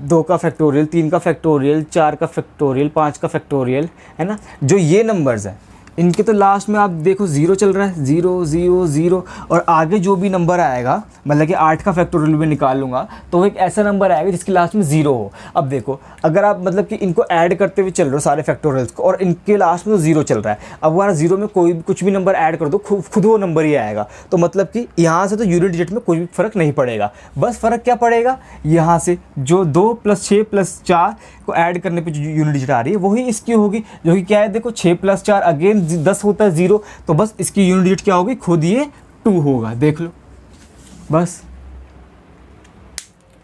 Speaker 1: 2 का फैक्टोरियल, 3 का फैक्टोरियल, 4 का फैक्टोरियल, 5 का फैक्टोरियल, है ना, जो ये नंबर्स हैं इनके तो लास्ट में आप देखो 0 चल रहा है, 0 0 0, और आगे जो भी नंबर आएगा, मतलब कि 8 का फैक्टोरियल भी निकाल लूँगा तो वो एक ऐसा नंबर आएगा जिसके लास्ट में 0 हो। अब देखो, अगर आप मतलब कि इनको ऐड करते हुए चल रहे हो सारे फैक्टोरियल्स को, और इनके लास्ट में तो 0 चल रहा है, अब वहाँ 0 में कोई कुछ भी नंबर ऐड कर दो, खुद वो नंबर ही आएगा। तो मतलब कि यहाँ से तो यूनिट डिजिट में कोई भी फ़र्क नहीं पड़ेगा। बस फ़र्क क्या पड़ेगा, यहाँ से जो 2 + 6 + 4 को ऐड करने पे जो यूनिट डिजिट आ रही है वही इसकी होगी, जो कि क्या है, देखो 6 + 4 अगेन 10 होता है 0, तो बस इसकी यूनिट डिजिट क्या होगी, खुद ये 2 होगा। देख लो, बस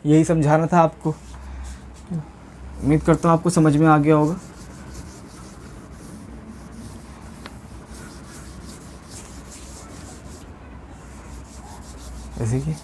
Speaker 1: यही समझाना था आपको। उम्मीद करता हूँ आपको समझ में आ गया होगा। जैसे कि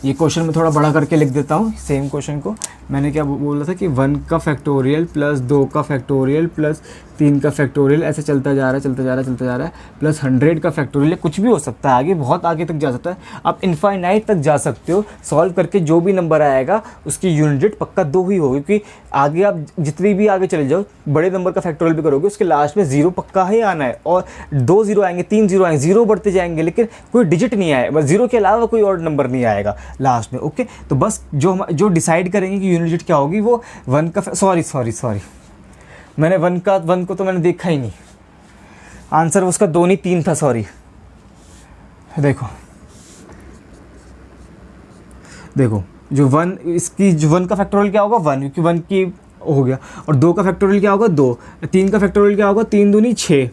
Speaker 1: ये क्वेश्चन मैं थोड़ा बड़ा करके लिख देता हूँ सेम क्वेश्चन को। मैंने क्या बोला था कि 1 का फैक्टोरियल प्लस 2 का फैक्टोरियल प्लस 3 का फैक्टोरियल, ऐसे चलता जा रहा है चलता जा रहा है चलता जा रहा है, प्लस 100 का फैक्टोरियल, कुछ भी हो सकता है, आगे बहुत आगे तक जा सकता है। आप इनफाइनाइट तक जा सकते हो सॉल्व करके, जो भी नंबर आएगा उसकी यूनिट डिजिट पक्का 2 ही होगी, क्योंकि आगे आप जितनी भी आगे चले जाओ बड़े नंबर का फैक्टोरियल भी करोगे उसके लास्ट में 0 पक्का ही आना है, और 2 0 आएंगे, 3 0 आएंगे, 0 बढ़ते जाएंगे, लेकिन कोई डिजिट नहीं आएगा, बस 0 के अलावा कोई और नंबर नहीं आएगा लास्ट में। ओके, तो बस जो डिसाइड करेंगे कि यूनिट डिजिट क्या होगी वो 1 का सॉरी मैंने 1 को तो मैंने देखा ही नहीं, आंसर उसका 2 नहीं 3 था, सॉरी। देखो जो 1, इसकी जो 1 का फैक्टोरियल क्या होगा 1, क्योंकि 1 की हो गया, और 2 का फैक्टोरियल क्या होगा 2, 3 का फैक्टोरियल क्या होगा 3 दूनी 6,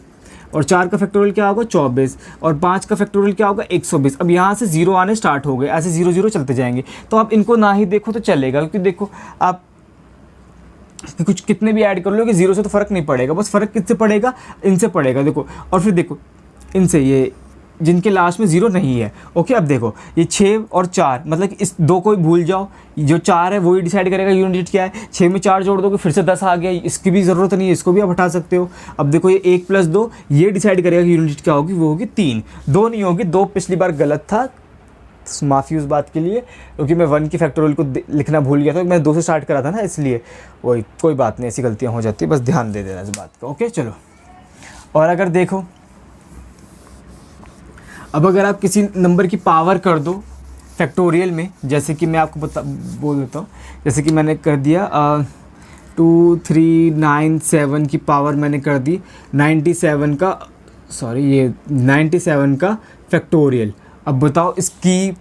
Speaker 1: और 4 का फैक्टोरियल क्या होगा 24, और 5 का फैक्टोरियल क्या होगा 120। अब यहाँ से 0 आने स्टार्ट हो गए, ऐसे 0 0 चलते जाएंगे, तो आप इनको ना ही देखो तो चलेगा, क्योंकि देखो आप कुछ कितने भी ऐड कर लो कि 0 से तो फ़र्क नहीं पड़ेगा, बस फ़र्क किससे पड़ेगा, इनसे पड़ेगा। देखो, और फिर देखो इनसे, ये जिनके लास्ट में 0 नहीं है। ओके, अब देखो ये 6 और 4, मतलब कि इस 2 को भूल जाओ, जो 4 है वही डिसाइड करेगा यूनिट डिजिट क्या है। 6 में 4 जोड़ दोगे फिर से 10 आ गया, इसकी भी ज़रूरत नहीं है, इसको भी आप हटा सकते हो। अब देखो ये 1 + 2 ये डिसाइड करेगा कि यूनिट डिजिट क्या होगी, वो होगी 3, 2 नहीं होगी, 2 पिछली बार गलत था, माफ़ी उस बात के लिए, क्योंकि मैं 1 की फैक्टोरियल को लिखना भूल गया था, मैं 2 से स्टार्ट करा था ना, इसलिए वही, कोई बात नहीं, ऐसी गलतियाँ हो जाती है, बस ध्यान दे देना इस बात का। ओके चलो, और अगर देखो, अब अगर आप किसी नंबर की पावर कर दो फैक्टोरियल में, जैसे कि मैं आपको बोल देता हूँ, जैसे कि मैंने कर दिया 2397 की पावर मैंने कर दी 97 का, सॉरी ये 97 का फैक्टोरियल। अब बताओ इसकी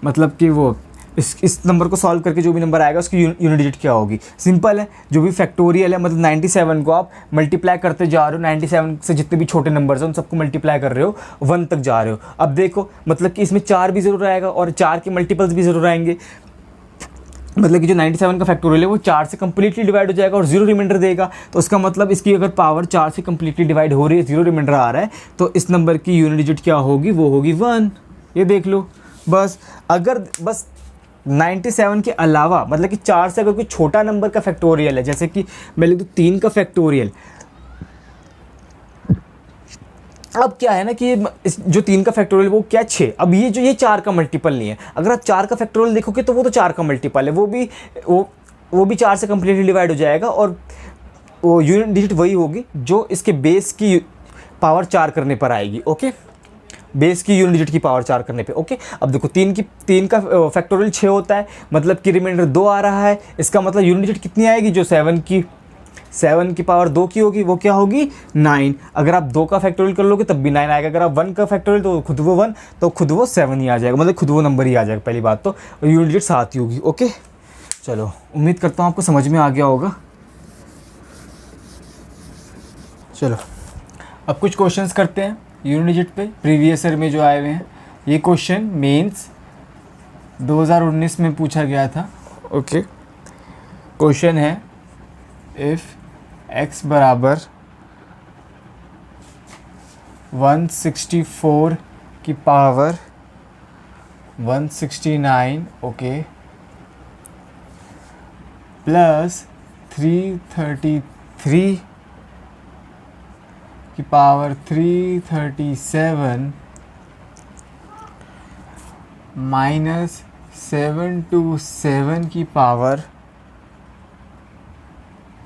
Speaker 1: मतलब कि वो इस नंबर को सॉल्व करके जो भी नंबर आएगा उसकी यूनिट डिजिट क्या होगी। सिंपल है, जो भी फैक्टोरियल है, मतलब 97 को आप मल्टीप्लाई करते जा रहे हो, 97 से जितने भी छोटे नंबर्स हैं उन सबको मल्टीप्लाई कर रहे हो, 1 तक जा रहे हो। अब देखो मतलब कि इसमें 4 भी ज़रूर आएगा और 4 के मल्टीपल्स भी ज़रूर आएंगे, मतलब कि जो 97 का फैक्टोरियल है वो 4 से कम्प्लीटली डिवाइड हो जाएगा और 0 रिमाइंडर देगा। तो उसका मतलब इसकी अगर पावर 4 से कम्प्लीटली डिवाइड हो रही है, 0 रिमाइंडर आ रहा है, तो इस नंबर की यूनिट डिजिट क्या होगी, वो होगी 1। ये देख लो बस। अगर बस 97 के अलावा, मतलब कि 4 से अगर कोई छोटा नंबर का फैक्टोरियल है, जैसे कि मैं लिख दूँ 3 का फैक्टोरियल, अब क्या है ना कि जो 3 का फैक्टोरियल वो क्या 6, अब ये 4 का मल्टीपल नहीं है। अगर आप 4 का फैक्टोरियल देखोगे तो वो तो 4 का मल्टीपल है, वो भी 4 से कम्प्लीटली डिवाइड हो जाएगा, और वो यूनिट डिजिट वही होगी जो इसके बेस की पावर 4 करने पर आएगी। ओके, बेस की यूनिट डिजिट की पावर 4 करने पे। ओके, अब देखो 3 का फैक्टोरियल 6 होता है, मतलब कि रिमाइंडर 2 आ रहा है, इसका मतलब यूनिट डिजिट कितनी आएगी, जो 7 की पावर 2 की होगी वो क्या होगी 9। अगर आप 2 का फैक्टोरियल कर लोगे तब भी 9 आएगा, अगर आप 1 का फैक्टोरियल तो खुद वो 1, तो खुद वो 7 ही आ जाएगा, मतलब खुद वो नंबर ही आ जाएगा पहली बात तो, यूनिट डिजिट 7 ही होगी। ओके चलो, उम्मीद करता हूँ आपको समझ में आ गया होगा। चलो अब कुछ क्वेश्चंस करते हैं यूनिट डिजिट पे, प्रीवियस ईयर में जो आए हुए हैं। ये क्वेश्चन मेंस 2019 में पूछा गया था। ओके, क्वेश्चन है इफ़ x बराबर 164 की पावर 169, ओके, प्लस 333 की पावर 337 माइनस 727 की पावर,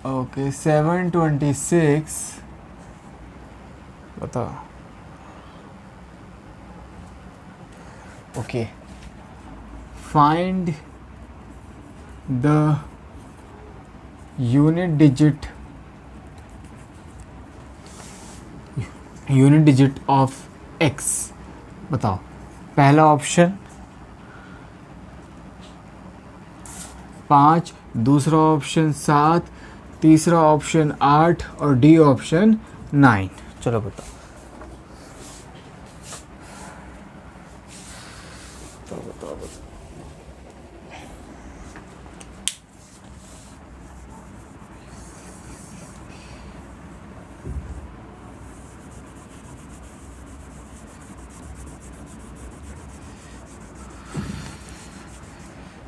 Speaker 1: ओके, 726, बताओ। Okay, find the unit digit of x, बताओ। पहला ऑप्शन 5, दूसरा ऑप्शन 7, तीसरा ऑप्शन 8 और डी ऑप्शन 9। चलो बताओ।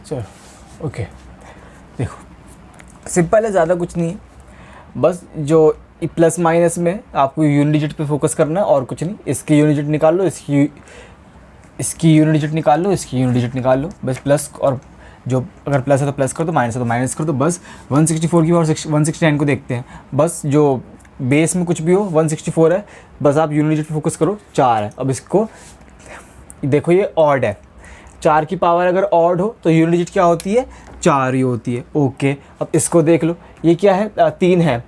Speaker 1: चलो ओके, देखो सिंपल है, ज़्यादा कुछ नहीं है, बस जो प्लस माइनस में आपको यूनिट डिजिट पे फोकस करना है और कुछ नहीं। इसकी यूनिट डिजिट निकाल लो, इसकी यूनिट डिजिट निकाल लो, इसकी यूनिट डिजिट निकाल लो, बस प्लस, और जो अगर प्लस है तो प्लस कर दो, माइनस है तो माइनस कर दो। बस 164 की पावर 169 को देखते हैं, बस जो बेस में कुछ भी हो 164 है, बस आप यूनिट डिजिट पे फोकस करो, 4 है। अब इसको देखो, ये ऑड है, 4 की पावर अगर ऑड हो तो यूनिट डिजिट क्या होती है, 4 ही होती है। ओके, अब इसको देख लो, ये क्या है, 3 है,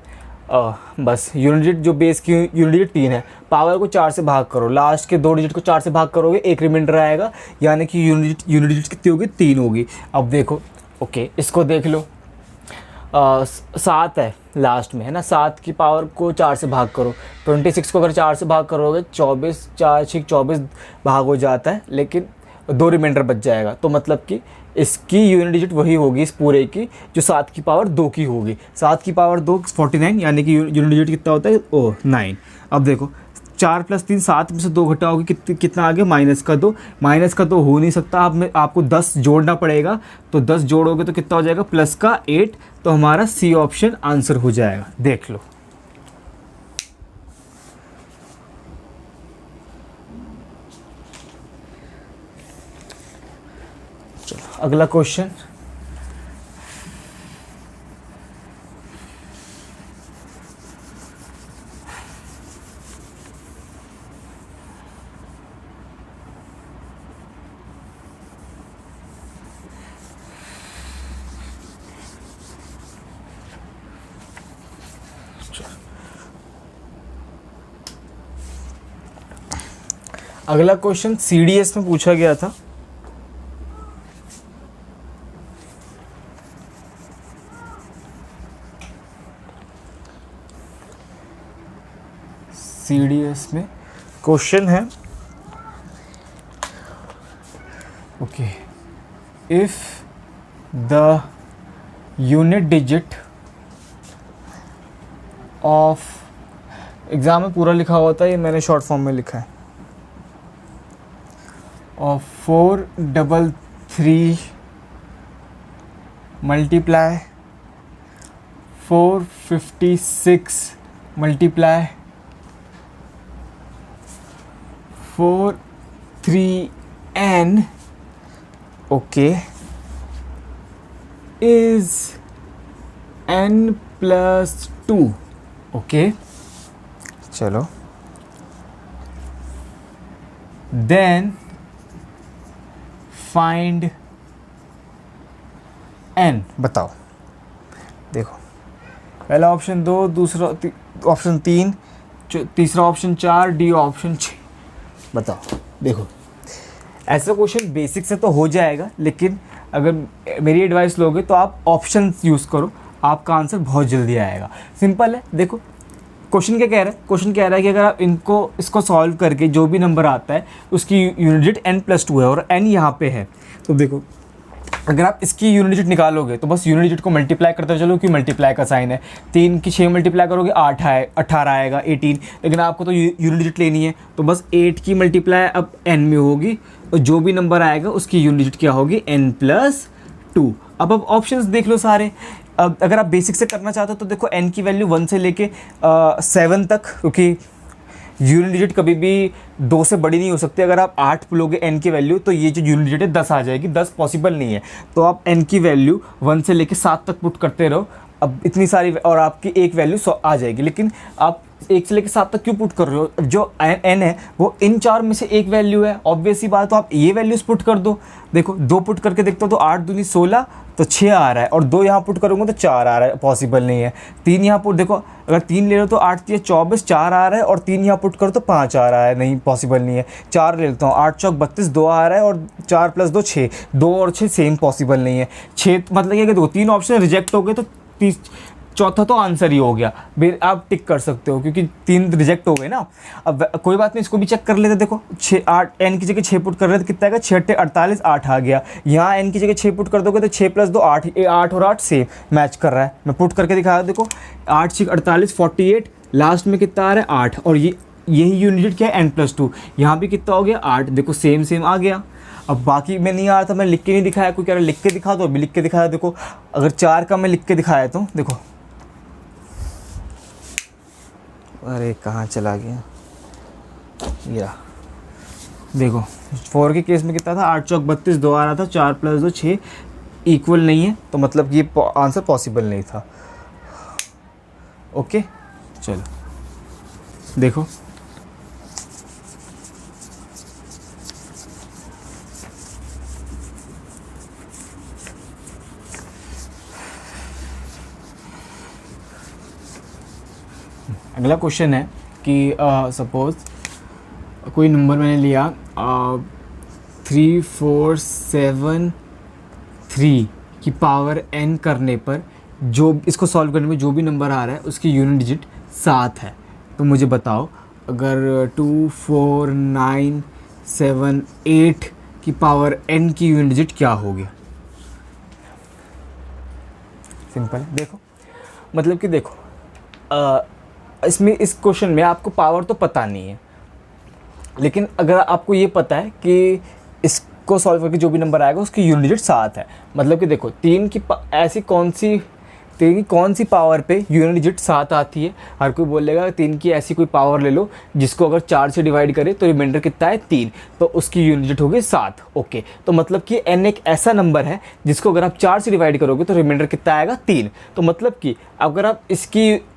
Speaker 1: बस यूनिट डिजिट जो बेस की यूनिट डिजिट 3 है, पावर को 4 से भाग करो, लास्ट के 2 डिजिट को 4 से भाग करोगे, एक रिमाइंडर आएगा, यानी कि यूनिट डिजिट कितनी होगी, 3 होगी। अब देखो ओके, इसको देख लो, 7 है लास्ट में, है ना, 7 की पावर को 4 से भाग करो, 26 को अगर 4 से भाग करोगे 24, 4 6 24 भाग हो जाता है, लेकिन 2 रिमाइंडर बच जाएगा, तो मतलब कि इसकी यूनिट डिजिट वही होगी इस पूरे की जो 7 की पावर 2 की होगी। 7 की पावर 2 49, यानी कि यूनिट डिजिट कितना होता है, 9। अब देखो 4 + 3 7 में से 2 घटाओगे कितना आ गया, -2। -2 हो नहीं सकता, आपको 10 जोड़ना पड़ेगा, तो 10 जोड़ोगे तो कितना हो जाएगा, +8, तो हमारा सी ऑप्शन आंसर हो जाएगा। देख लो, अगला क्वेश्चन, अगला क्वेश्चन CDS में पूछा गया था। CDS में क्वेश्चन है, okay, if the unit digit of, exam में पूरा लिखा होता है, ये मैंने शॉर्ट फॉर्म में लिखा है, of 433 multiply 456 multiply 43n, okay, is n+2, okay, चलो, देन फाइंड n, बताओ। देखो, पहला ऑप्शन 2, दूसरा ऑप्शन 3, तीसरा ऑप्शन 4, डी ऑप्शन 6, बताओ। देखो, ऐसा क्वेश्चन बेसिक से तो हो जाएगा, लेकिन अगर मेरी एडवाइस लोगे तो आप ऑप्शन यूज़ करो, आपका आंसर बहुत जल्दी आएगा। सिंपल है, देखो क्वेश्चन क्या कह रहा है, क्वेश्चन कह रहा है कि अगर आप इसको सॉल्व करके जो भी नंबर आता है उसकी यूनिट डिजिट n+2 है और n यहाँ पे है, तो देखो अगर आप इसकी यूनिट डिजिट निकालोगे तो बस यूनिट डिजिट को मल्टीप्लाई करते चलो, क्योंकि मल्टीप्लाई का साइन है, 3 की 6 मल्टीप्लाई करोगे 18 आएगा, 18, लेकिन आपको तो यूनिट डिजिट लेनी है, तो बस 8 की मल्टीप्लाई अब n में होगी, और जो भी नंबर आएगा उसकी यूनिट डिजिट क्या होगी, n+2। अब ऑप्शंस देख लो सारे। अब अगर आप बेसिक से करना चाहते हो तो देखो n की वैल्यू 1 से लेके 7 तक, क्योंकि यूनिट डिजिट कभी भी 2 से बड़ी नहीं हो सकती। अगर आप 8 लोगे n की वैल्यू तो ये जो यूनिट डिजिट है 10 आ जाएगी, 10 पॉसिबल नहीं है, तो आप n की वैल्यू 1 से लेके 7 तक पुट करते रहो। अब इतनी सारी और आपकी एक वैल्यू आ जाएगी, लेकिन आप 1 से लेकर 7 तक क्यों पुट कर रहे हो, जो n है वो इन 4 में से एक वैल्यू है, ऑब्वियस ही बात, तो आप ये वैल्यूज पुट कर दो। देखो 2 पुट करके देखते हो तो 8 दूनी 16, तो 6 आ रहा है, और 2 यहाँ पुट करूँगा तो 4 आ रहा है, पॉसिबल नहीं है। 3 यहाँ पुट, देखो अगर 3 ले लो तो 8 3 24, 4 आ रहा है, और 3 यहाँ पुट करो तो 5 आ रहा है, नहीं पॉसिबल नहीं है। 4 ले लेता हूँ, 8 चौक 32, 2 आ रहा है, और 4 + 2 6, 2 और 6 सेम पॉसिबल नहीं है। 6 मतलब ये कि 2-3 ऑप्शन रिजेक्ट हो गए, तो चौथा तो आंसर ही हो गया, आप टिक कर सकते हो क्योंकि 3 रिजेक्ट हो गए ना। अब कोई बात नहीं, इसको भी चेक कर लेते। देखो 6 8 n की जगह 6 पुट कर रहे थे, कितना आएगा, 6 8 48, 8 आ गया। यहाँ n की जगह 6 पुट कर दोगे तो 6 + 2 8, 8 और 8 सेम मैच कर रहा है। मैं पुट करके दिखाया, देखो 8 6 48, 48, लास्ट में कितना आ रहा है 8, और ये यही यूनिट डिजिट क्या है n+2, यहाँ भी कितना हो गया 8, देखो सेम सेम आ गया। अब बाकी में नहीं आ रहा था, मैं लिख के नहीं दिखाया, कोई कह रहा लिख के दिखा दो, अभी लिख के दिखाया। देखो अगर 4 का मैं लिख के दिखाया तो देखो, अरे कहाँ चला गया या, देखो 4 के केस में कितना था 8 चौक 32, 2 आ रहा था, 4 + 2 6 इक्वल नहीं है, तो मतलब ये आंसर पॉसिबल नहीं था। ओके चलो देखो, अगला क्वेश्चन है कि सपोज कोई नंबर मैंने लिया 3473 की पावर n करने पर जो इसको सॉल्व करने में जो भी नंबर आ रहा है उसकी यूनिट डिजिट 7 है। तो मुझे बताओ अगर 24978 की पावर n की यूनिट डिजिट क्या हो गया। सिंपल है, देखो मतलब कि देखो इसमें इस क्वेश्चन में आपको पावर तो पता नहीं है, लेकिन अगर आपको ये पता है कि इसको सॉल्व करके जो भी नंबर आएगा उसकी यूनिट डिजिट 7 है, मतलब कि देखो 3 की कौन सी पावर पे यूनिट डिजिट 7 आती है। हर कोई बोलेगा 3 की ऐसी कोई पावर ले लो जिसको अगर 4 से डिवाइड करे तो रिमाइंडर कितना है 3, तो उसकी यूनिट डिजिट होगी 7। ओके, तो मतलब कि n एक ऐसा नंबर है जिसको अगर आप 4 से डिवाइड करोगे तो रिमाइंडर कितना आएगा 3। तो मतलब कि अगर आप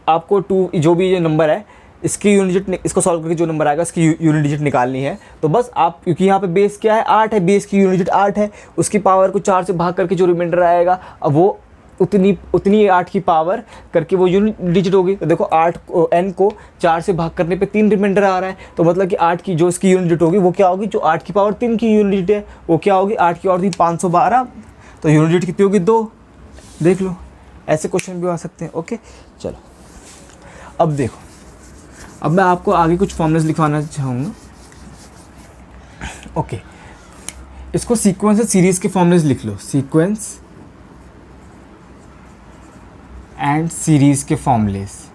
Speaker 1: आपको जो भी ये नंबर है इसकी यूनिट डिजिट, इसको सॉल्व करके जो नंबर आएगा इसकी यूनिट डिजिट निकालनी है, तो बस आप, क्योंकि यहाँ पे बेस क्या है 8 है, बेस की यूनिट डिजिट 8 है, उसकी पावर को 4 से भाग करके जो रिमाइंडर आएगा अब वो उतनी 8 की पावर करके वो यूनिट डिजिट होगी। तो देखो 8 n को 4 से भाग करने पे 3 रिमाइंडर आ रहा है, तो मतलब कि 8 की जो इसकी यूनिट डिजिट होगी वो क्या होगी, जो 8 की पावर 3 की यूनिट डिजिट है वो क्या होगी, 8 की और 3 512, तो यूनिट डिजिट कितनी होगी 2। देख लो, ऐसे क्वेश्चन भी आ सकते हैं। ओके चलो अब देखो, अब मैं आपको आगे कुछ फॉर्मूलाज लिखवाना चाहूँगा। ओके, इसको सीक्वेंस और सीरीज़ के फॉर्मूलाज लिख लो, सीक्वेंस एंड सीरीज़ के फॉर्मूलेस,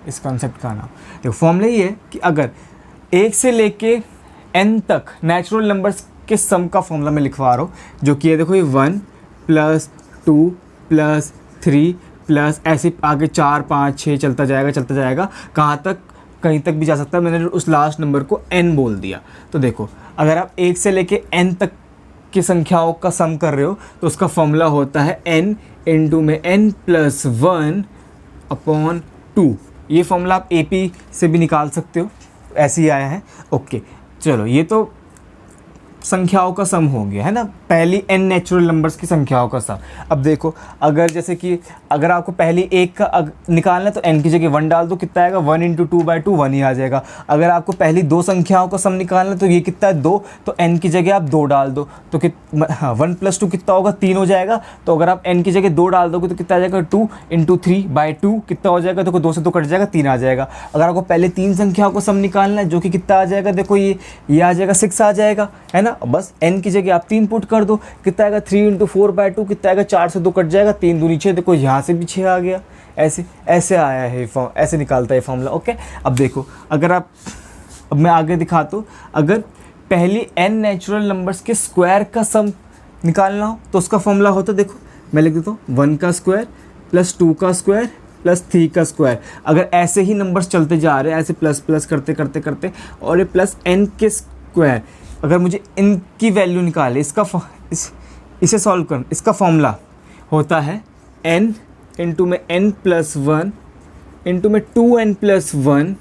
Speaker 1: इस कॉन्सेप्ट का नाम। देखो फॉर्मूला ये है कि अगर 1 से लेके n तक नेचुरल नंबर्स के सम का फॉर्मूला मैं लिखवा रहा हूँ, जो कि है देखो ये 1 + 2 + 3 प्लस ऐसे आगे 4 5 6 चलता जाएगा, कहाँ तक, कहीं तक भी जा सकता है। मैंने उस लास्ट नंबर को n बोल दिया। तो देखो अगर आप 1 से लेके n तक की संख्याओं का सम कर रहे हो तो उसका फॉर्मूला होता है n इंटू में n + 1/2। ये फॉर्मूला आप AP से भी निकाल सकते हो, ऐसे ही आया है। ओके चलो, ये तो संख्याओं का सम हो गया है ना, पहली n नेचुरल नंबर्स की संख्याओं का सम। अब देखो अगर जैसे कि अगर आपको पहली एक का निकालना है तो n की जगह 1 डाल दो, कितना आएगा 1 × 2/2 1 ही आ जाएगा। अगर आपको पहली 2 संख्याओं का सम निकालना है तो ये कितना है 2, तो n की जगह आप 2 डाल दो, तो 1 + 2 कितना होगा 3 हो जाएगा। तो अगर आप n की जगह 2 डाल दोगे तो कितना आ जाएगा 2 × 3/2 कितना हो जाएगा, देखो 2 से 2 कट जाएगा 3 आ जाएगा। अगर आपको पहले 3 संख्याओं का सम निकालना है जो कि कितना आ जाएगा, देखो ये आ जाएगा 6 आ जाएगा, है ना। बस n की जगह आप 3 पुट कर दो, कितना आएगा 3 × 4/2 कितना आएगा 4 से 2 कट जाएगा, 3 दूनी 6, देखो यहाँ से भी 6 आ गया। ऐसे आया है ऐसे निकालता है फॉर्मूला। ओके अब देखो अगर आप, अब मैं आगे दिखाता हूँ, अगर पहली n नेचुरल नंबर्स के स्क्वायर का सम निकालना हो तो उसका फॉर्मूला होता है, देखो मैं लिख देता हूँ 1 का स्क्वायर + 2 का स्क्वायर + 3 का स्क्वायर। अगर ऐसे ही नंबर्स चलते जा रहे हैं ऐसे प्लस करते और ये +n के स्क्वायर, अगर मुझे इनकी वैल्यू निकाले, इसे सॉल्व कर, इसका फॉर्मूला होता है n इंटू में n + 1 इंटू में 2n + 1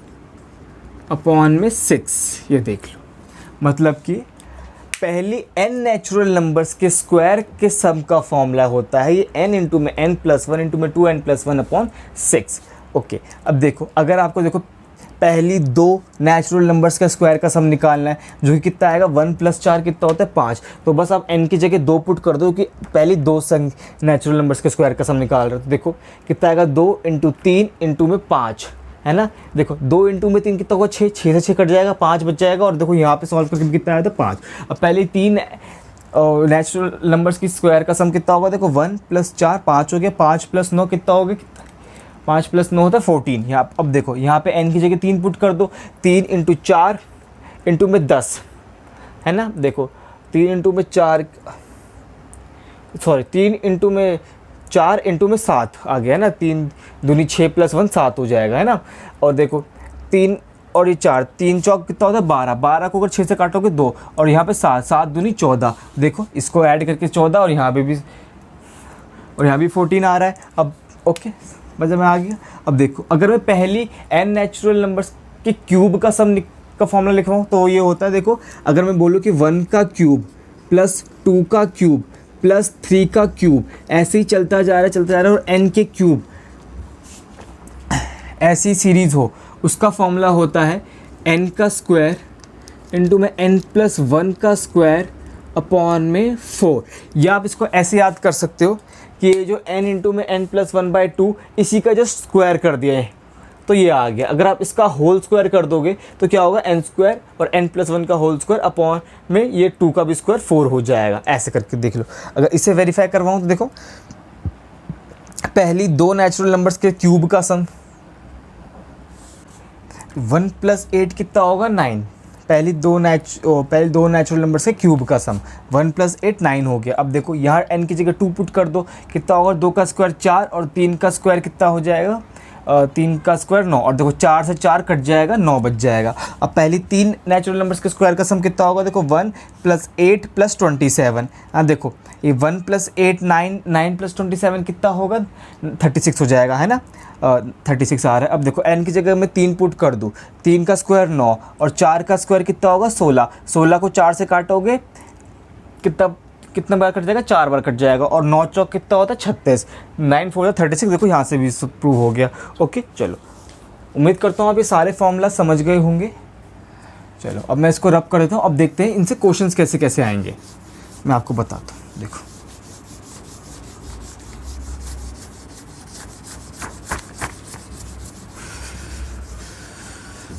Speaker 1: अपॉन में 6। ये देख लो, मतलब कि पहली n नेचुरल नंबर्स के स्क्वायर के सम का फॉर्मूला होता है ये n इंटू में n + 1 इंटू में 2n + 1 अपॉन 6। ओके अब देखो अगर आपको देखो पहली 2 नेचुरल नंबर्स का स्क्वायर का सम निकालना है जो कि कितना आएगा 1 + 4 कितना होता है 5, तो बस आप n की जगह 2 पुट कर दो कि पहली 2 नेचुरल नंबर्स के स्क्वायर का सम निकाल रहे हो। तो देखो कितना आएगा 2 × 3 इंटू में 5, है ना। देखो 2 इंटू में 3 कितना होगा 6, 6 से 6 कट जाएगा 5 बच जाएगा, और देखो यहाँ पे सॉल्व करके कितना आया था 5। अब पहले 3 नेचुरल नंबर्स की स्क्वायर का सम कितना होगा, देखो 1 + 4 5 हो गया, 5 + 9 कितना हो गया 5 + 9 होता है 14। यहाँ अब देखो यहाँ पे n की जगह 3 पुट कर दो, 3 × 4 इंटू में 10 है ना। देखो 3 इंटू में 4 इंटू में 7 आ गया है ना, 3 दूनी 6 + 1 7 हो जाएगा है ना। और देखो 3 और ये 4, 3 चौक कितना होता है 12, 12 को अगर 6 से काटोगे 2, और यहाँ पे 7, 7 दूनी 14। देखो इसको ऐड करके 14, और यहाँ भी 14 आ रहा है। अब ओके मतलब मैं आ गया। अब देखो अगर मैं पहली n नेचुरल नंबर्स के क्यूब का सम का फॉर्मूला लिख रहा हूँ तो ये होता है, देखो अगर मैं बोलूँ कि 1 का क्यूब प्लस 2 का क्यूब प्लस 3 का क्यूब, ऐसे ही चलता जा रहा है और n के क्यूब ऐसी सीरीज़ हो, उसका फॉर्मूला होता है n का स्क्वायर इंटू में n + 1 का स्क्वायर अपॉन में 4। या आप इसको ऐसे याद कर सकते हो कि ये जो n इंटू में n + 1/2 इसी का जस्ट स्क्वायर कर दिया है तो ये आ गया। अगर आप इसका होल स्क्वायर कर दोगे तो क्या होगा, n² और n + 1 का होल स्क्वायर अपॉन में ये 2 का भी स्क्वायर 4 हो जाएगा। ऐसे करके देख लो। अगर इसे वेरीफाई करवाऊँ तो देखो पहली 2 नेचुरल नंबर्स के क्यूब का सम 1 + 8 कितना होगा 9। पहली दो नेचुरल नंबर से क्यूब का सम 1 + 8 9 हो गया। अब देखो यहाँ n की जगह 2 पुट कर दो, कितना होगा 2 का स्क्वायर 4 और 3 का स्क्वायर कितना हो जाएगा 3 का स्क्वायर 9, और देखो 4 से 4 कट जाएगा 9 बच जाएगा। अब पहली 3 नेचुरल नंबर्स के स्क्वायर का सम कितना होगा, देखो 1 + 8 + 27। हाँ देखो ये 1 + 8 9, 9 + 27 कितना होगा 36 हो जाएगा है ना। 36 आ रहा है। अब देखो n की जगह मैं 3 पुट कर दूँ, 3 का स्क्वायर 9 और 4 का स्क्वायर कितना होगा 16। 16 को 4 से काटोगे कितना बार कट जाएगा 4 बार कट जाएगा, और 9 चौक कितना होता है 36, 9 4 36। देखो यहाँ से भी प्रूव हो गया। ओके चलो, उम्मीद करता हूँ आप ये सारे फॉर्मूला समझ गए होंगे। चलो अब मैं इसको रब कर देता हूँ। अब देखते हैं इनसे क्वेश्चंस कैसे कैसे आएंगे, मैं आपको बताता हूँ। देखो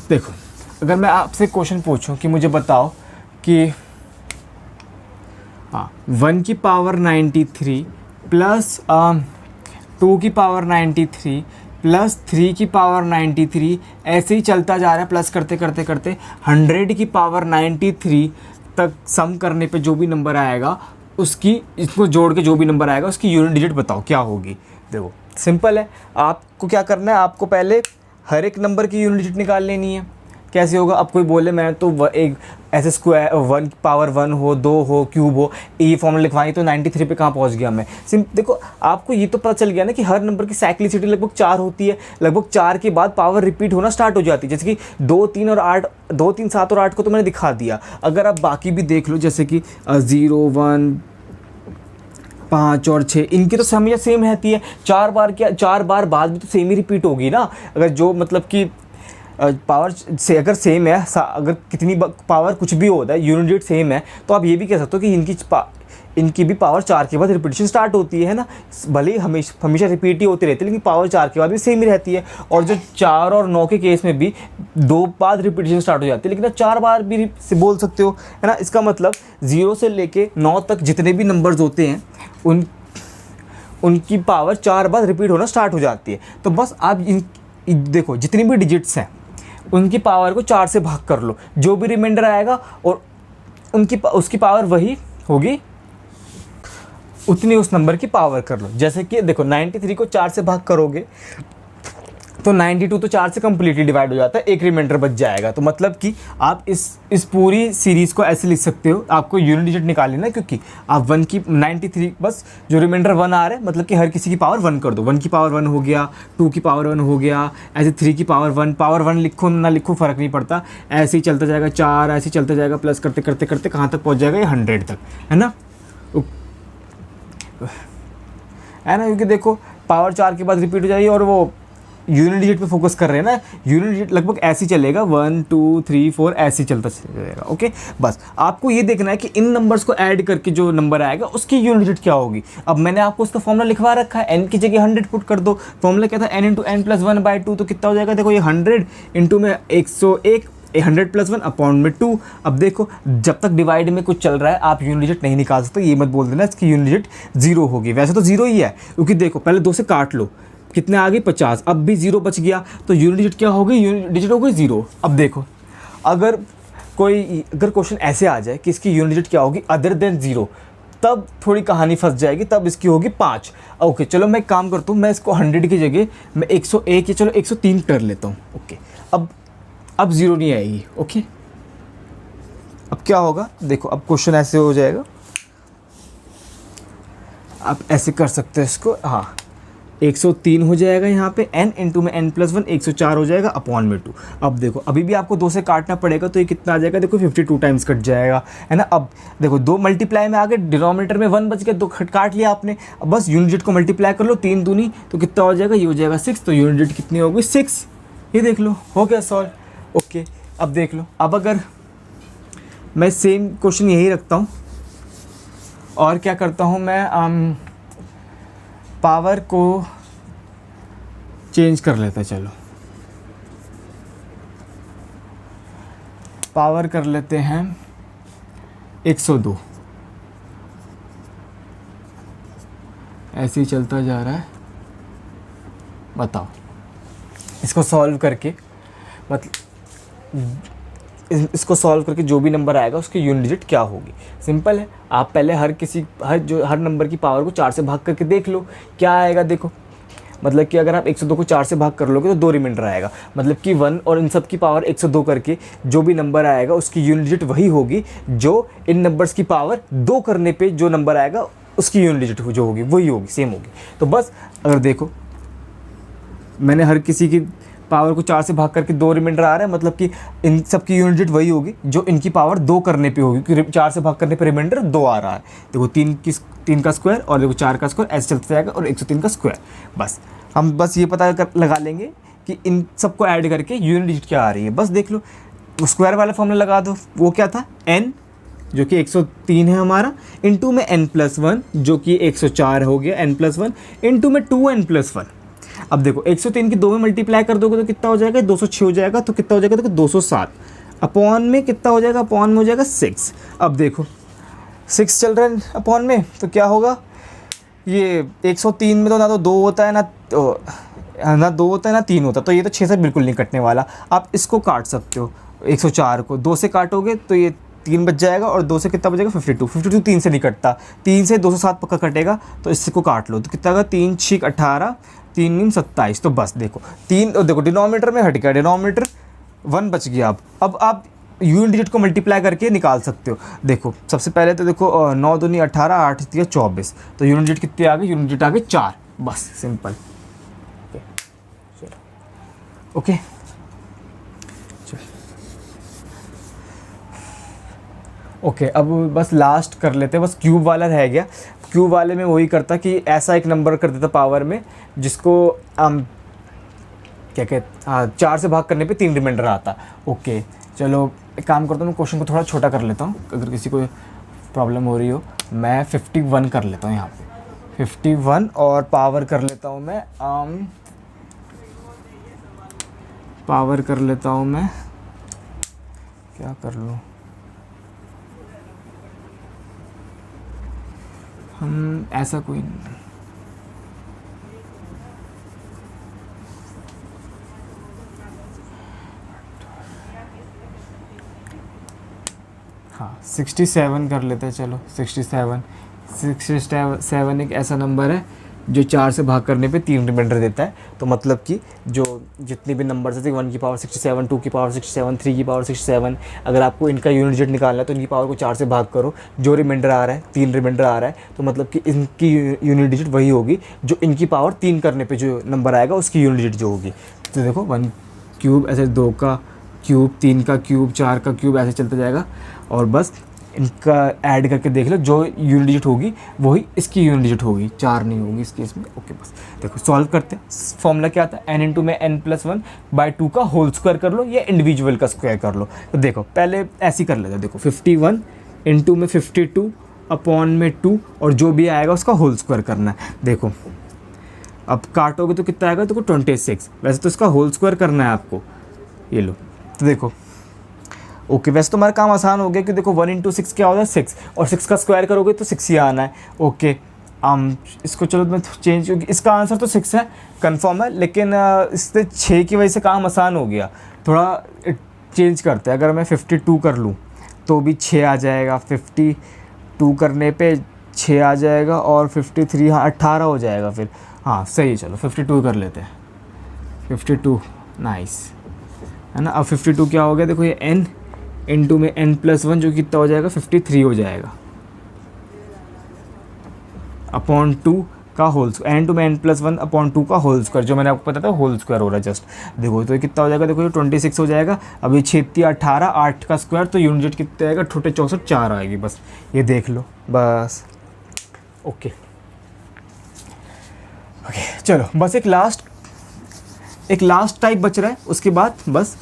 Speaker 1: देखो अगर मैं आपसे क्वेश्चन पूछूं कि मुझे बताओ कि 1 की पावर 93 प्लस 2 की पावर 93 प्लस 3 की पावर 93, ऐसे ही चलता जा रहा है प्लस करते करते करते 100 की पावर 93 तक सम करने पे जो भी नंबर आएगा उसकी, इसको जोड़ के जो भी नंबर आएगा उसकी यूनिट डिजिट बताओ क्या होगी। देखो सिंपल है, आपको क्या करना है, आपको पहले हर एक नंबर की यूनिट डिजिट निकाल लेनी है। कैसे होगा, अब कोई बोले मैं तो एक ऐसे स्क्वायर 1 पावर 1 हो 2 हो क्यूब हो, ये फॉर्मूला लिखवाएंगे तो 93 पे कहाँ पहुँच गया मैं। देखो आपको ये तो पता चल गया ना कि हर नंबर की साइक्लिसिटी लगभग 4 होती है, लगभग 4 के बाद पावर रिपीट होना स्टार्ट हो जाती है। जैसे कि 2 3 और 8, 2 3 7 और 8 को तो मैंने दिखा दिया। अगर आप बाकी भी देख लो जैसे कि 0 1 5 और 6, इनकी तो हमेशा सेम रहती है। 4 बार क्या, 4 बार बाद भी तो सेम ही रिपीट होगी ना। अगर जो मतलब कि पावर से अगर सेम है, अगर कितनी पावर कुछ भी होता है यूनिट डिजिट सेम है, तो आप ये भी कह सकते हो कि इनकी भी पावर 4 के बाद रिपीटेशन स्टार्ट होती है ना। भले ही हमेशा रिपीट ही होती रहती है लेकिन पावर 4 के बाद भी सेम ही रहती है। और जो 4 और 9 के केस में भी 2 बाद रिपीटेशन स्टार्ट हो जाती है, लेकिन आप 4 बार भी से बोल सकते हो है ना। इसका मतलब 0 से लेके 9 तक जितने भी नंबर्स होते हैं उनकी पावर 4 बार रिपीट होना स्टार्ट हो जाती है। तो बस आप देखो जितनी भी डिजिट्स हैं उनकी पावर को 4 से भाग कर लो, जो भी रिमाइंडर आएगा और उसकी पावर वही होगी, उतनी उस नंबर की पावर कर लो। जैसे कि देखो 93 को 4 से भाग करोगे तो 92 तो 4 से कम्प्लीटली डिवाइड हो जाता है, एक रिमाइंडर बच जाएगा। तो मतलब कि आप इस पूरी सीरीज़ को ऐसे लिख सकते हो। आपको यूनिट डिजिट निकाल लेना, क्योंकि आप 1 की 93 बस जो रिमाइंडर 1 आ रहा है मतलब कि हर किसी की पावर 1 कर दो। 1 की पावर 1 हो गया, 2 की पावर 1 हो गया, ऐसे 3 की पावर 1 लिखो ना लिखो फ़र्क नहीं पड़ता, ऐसे ही चलता जाएगा। 4 ऐसे ही चलता जाएगा, प्लस करते करते करते कहाँ तक पहुँच जाएगा, ये 100 तक है ना। क्योंकि देखो पावर 4 के बाद रिपीट हो जाएगी और वो यूनिट डिजिट पे फोकस कर रहे हैं ना। यूनिट डिजिट लगभग ऐसे ही चलेगा, 1 2 3 4 ऐसे ही चलता चलेगा। ओके, बस आपको ये देखना है कि इन नंबर्स को ऐड करके जो नंबर आएगा उसकी यूनिट डिजिट क्या होगी। अब मैंने आपको उसका फॉर्मूला लिखवा रखा है, n की जगह 100 पुट कर दो। फॉर्मूला क्या था, n × n + 1/2, तो कितना हो जाएगा, देखो ये 100 इंटू में 101, 100 + 1 अपॉन में 2। अब देखो जब तक डिवाइड में कुछ चल रहा है आप यूनिट डिजिट नहीं निकाल सकते, ये मत बोल देना इसकी यूनिट डिजिट 0 होगी। वैसे तो 0 ही है, क्योंकि देखो पहले 2 से काट लो, कितने आ गई 50, अब भी 0 बच गया तो यूनिट डिजिट क्या होगी, यूनिट डिजिट हो गई 0। अब देखो अगर क्वेश्चन ऐसे आ जाए कि इसकी यूनिट डिजिट क्या होगी अदर देन 0, तब थोड़ी कहानी फंस जाएगी, तब इसकी होगी 5। ओके चलो मैं एक काम करता हूँ, मैं इसको 100 की जगह मैं 101 या चलो 103 कर लेता हूँ। ओके अब 0 नहीं आएगी। ओके अब क्या होगा, देखो अब क्वेश्चन ऐसे हो जाएगा, आप ऐसे कर सकते हैं इसको, हाँ 103 हो जाएगा यहाँ पे, n इंटू में n+1 104 हो जाएगा अपॉन में 2। अब देखो अभी भी आपको 2 से काटना पड़ेगा तो ये कितना आ जाएगा, देखो 52 टाइम्स कट जाएगा, है ना। अब देखो 2 मल्टीप्लाई में आ गए, डिनोमिनेटर में 1 बच गया, 2 काट लिया आपने, अब बस यूनिट डिजिट को मल्टीप्लाई कर लो, 3 दूनी तो कितना हो जाएगा, ये हो जाएगा 6, तो यूनिट डिजिट कितनी होगी 6। ये देख लो हो गया सॉल्व। ओके अब देख लो, अब अगर मैं सेम क्वेश्चन यही रखता हूँ और क्या करता हूँ मैं, पावर को चेंज कर लेते हैं, चलो पावर कर लेते हैं 102, ऐसे ही चलता जा रहा है। बताओ इसको सॉल्व करके, मतलब इसको सॉल्व करके जो भी नंबर आएगा उसकी यूनिट डिजिट क्या होगी। सिंपल है, आप पहले हर नंबर की पावर को 4 से भाग करके देख लो क्या आएगा। देखो मतलब कि अगर आप 102 को 4 से भाग कर लोगे तो 2 रिमाइंडर आएगा, मतलब कि 1 और इन सब की पावर 102 करके जो भी नंबर आएगा उसकी यूनिट डिजिट वही होगी जो इन नंबर्स की पावर 2 करने पे जो नंबर आएगा उसकी यूनिट डिजिट जो होगी वही होगी, सेम होगी। तो बस अगर देखो मैंने हर किसी की पावर को 4 से भाग करके 2 रिमाइंडर आ रहा है, मतलब कि इन सब की यूनिट डिजिट वही होगी जो इनकी पावर 2 करने पे होगी, क्योंकि 4 से भाग करने पे रिमाइंडर 2 आ रहा है। देखो 3 का स्क्वायर और देखो 4 का स्क्वायर ऐसे चलता जाएगा और 103 का स्क्वायर। बस हम बस ये पता लगा लेंगे कि इन सबको ऐड करके यूनिट डिजिट क्या आ रही है। बस देख लो स्क्वायर वाला फॉर्मूला लगा दो, वो क्या था n जो कि 103 है हमारा, इंटू में n+1 जो कि 104 हो गया n+1, इंटू में 2n+1। अब देखो 103 की 2 में मल्टीप्लाई कर दोगे तो कितना हो जाएगा, 206 हो जाएगा, तो कितना हो जाएगा, देखो 207 अपॉन में कितना हो जाएगा, अपॉन में हो जाएगा 6। अब देखो 6 चल रहा है अपॉन में, तो क्या होगा, ये 103 में तो ना तो 2 होता है ना 2 होता है ना 3 होता, तो ये तो 6 से बिल्कुल नहीं कटने वाला। आप इसको काट सकते हो, 104 को 2 से काटोगे तो ये 3 बच जाएगा और 2 से कितना बचेगा 52 3 से नहीं कटता, 3 से 207 पक्का कटेगा, तो इससे को काट लो तो कितना होगा, 3 6 18 3 9 27। तो बस देखो 3 और देखो डिनोमिनेटर में हट गया, डिनोमिनेटर 1 बच गया। अब आप यूनिट डिजिट को मल्टीप्लाई करके निकाल सकते हो। देखो सबसे पहले तो देखो 9 दूनी 18 8 3 24, तो यूनिट डिजिट कितनी आ गई, यूनिट डिजिट आ गई 4। बस सिंपल। ओके ओके अब बस लास्ट कर लेते हैं, बस क्यूब वाला रह गया। क्यूब वाले में वही करता कि ऐसा एक नंबर कर देता पावर में जिसको क्या कहते 4 से भाग करने पे 3 रिमाइंडर आता। ओके चलो एक काम करता हूँ, मैं क्वेश्चन को थोड़ा छोटा कर लेता हूँ, अगर किसी को प्रॉब्लम हो रही हो। मैं 51 कर लेता हूँ यहाँ पे, 51 और पावर कर लेता हूँ मैं पावर कर लेता हूँ मैं, क्या कर लूँ, हम ऐसा कोई नहीं, हाँ 67 कर लेते हैं। चलो 67 एक ऐसा नंबर है जो 4 से भाग करने पे 3 रिमाइंडर देता है। तो मतलब कि जो जितनी भी नंबर्स है 1 की पावर 67, 2 की पावर 67, 3 की पावर 67, अगर आपको इनका यूनिट डिजिट निकालना है तो इनकी पावर को 4 से भाग करो, जो रिमाइंडर आ रहा है 3 रिमाइंडर आ रहा है, तो मतलब कि इनकी यूनिट डिजिट वही होगी जो इनकी पावर 3 करने पे जो नंबर आएगा उसकी यूनिट डिजिट जो होगी। तो देखो 1 क्यूब ऐसे, 2 का क्यूब, 3 का क्यूब, 4 का क्यूब ऐसे चलता जाएगा, और बस इनका ऐड करके देख लो, जो यूनिट डिजिट होगी वही इसकी यूनिट डिजिट होगी, 4 नहीं होगी इस केस में। ओके बस देखो सॉल्व करते हैं। फॉर्मूला क्या आता है, n इंटू में n+1/2 का होल स्क्वायर कर लो या इंडिविजुअल का स्क्वायर कर लो। तो देखो पहले ऐसे ही कर लेते हैं, देखो 51 इंटू में 52 अपॉन में 2 और जो भी आएगा उसका होल स्क्वायर करना है। देखो अब काटोगे तो कितना आएगा, देखो 26, वैसे तो इसका होल स्क्वायर करना है आपको, ये लो। तो देखो ओके वैसे तो हमारा काम आसान हो गया कि देखो 1 इंटू 6 क्या होता है 6, और 6 का स्क्वायर करोगे तो 6 ही आना है। ओके इसको चलो मैं चेंज, क्योंकि इसका आंसर तो 6 है, कंफर्म है, लेकिन इससे 6 की वजह से काम आसान हो गया, थोड़ा चेंज करते हैं। अगर मैं 52 कर लूँ तो भी 6 आ जाएगा, 52 करने पे 6 आ जाएगा, और 53, हाँ 18 हो जाएगा फिर। हाँ सही है, चलो 52 कर लेते हैं, 52 नाइस है ना। अब 52 क्या हो गया, देखो ये n इंटू में n+1 जो कितना हो जाएगा 53 हो जाएगा, अपॉन 2 का होल स्क्वायर, n टू में n+1 अपॉन 2 का होल स्क्वायर, जो मैंने आपको बताया था होल स्क्वायर हो रहा है जस्ट। देखो तो ये कितना हो जाएगा, देखो ये 26 हो जाएगा। अब ये 6 18, 8 का स्क्वायर, तो यूनिट कितना आएगा, छोटे 64 4 आएगी, बस ये देख लो बस। ओके ओके चलो, बस एक लास्ट टाइप बच रहा है, उसके बाद बस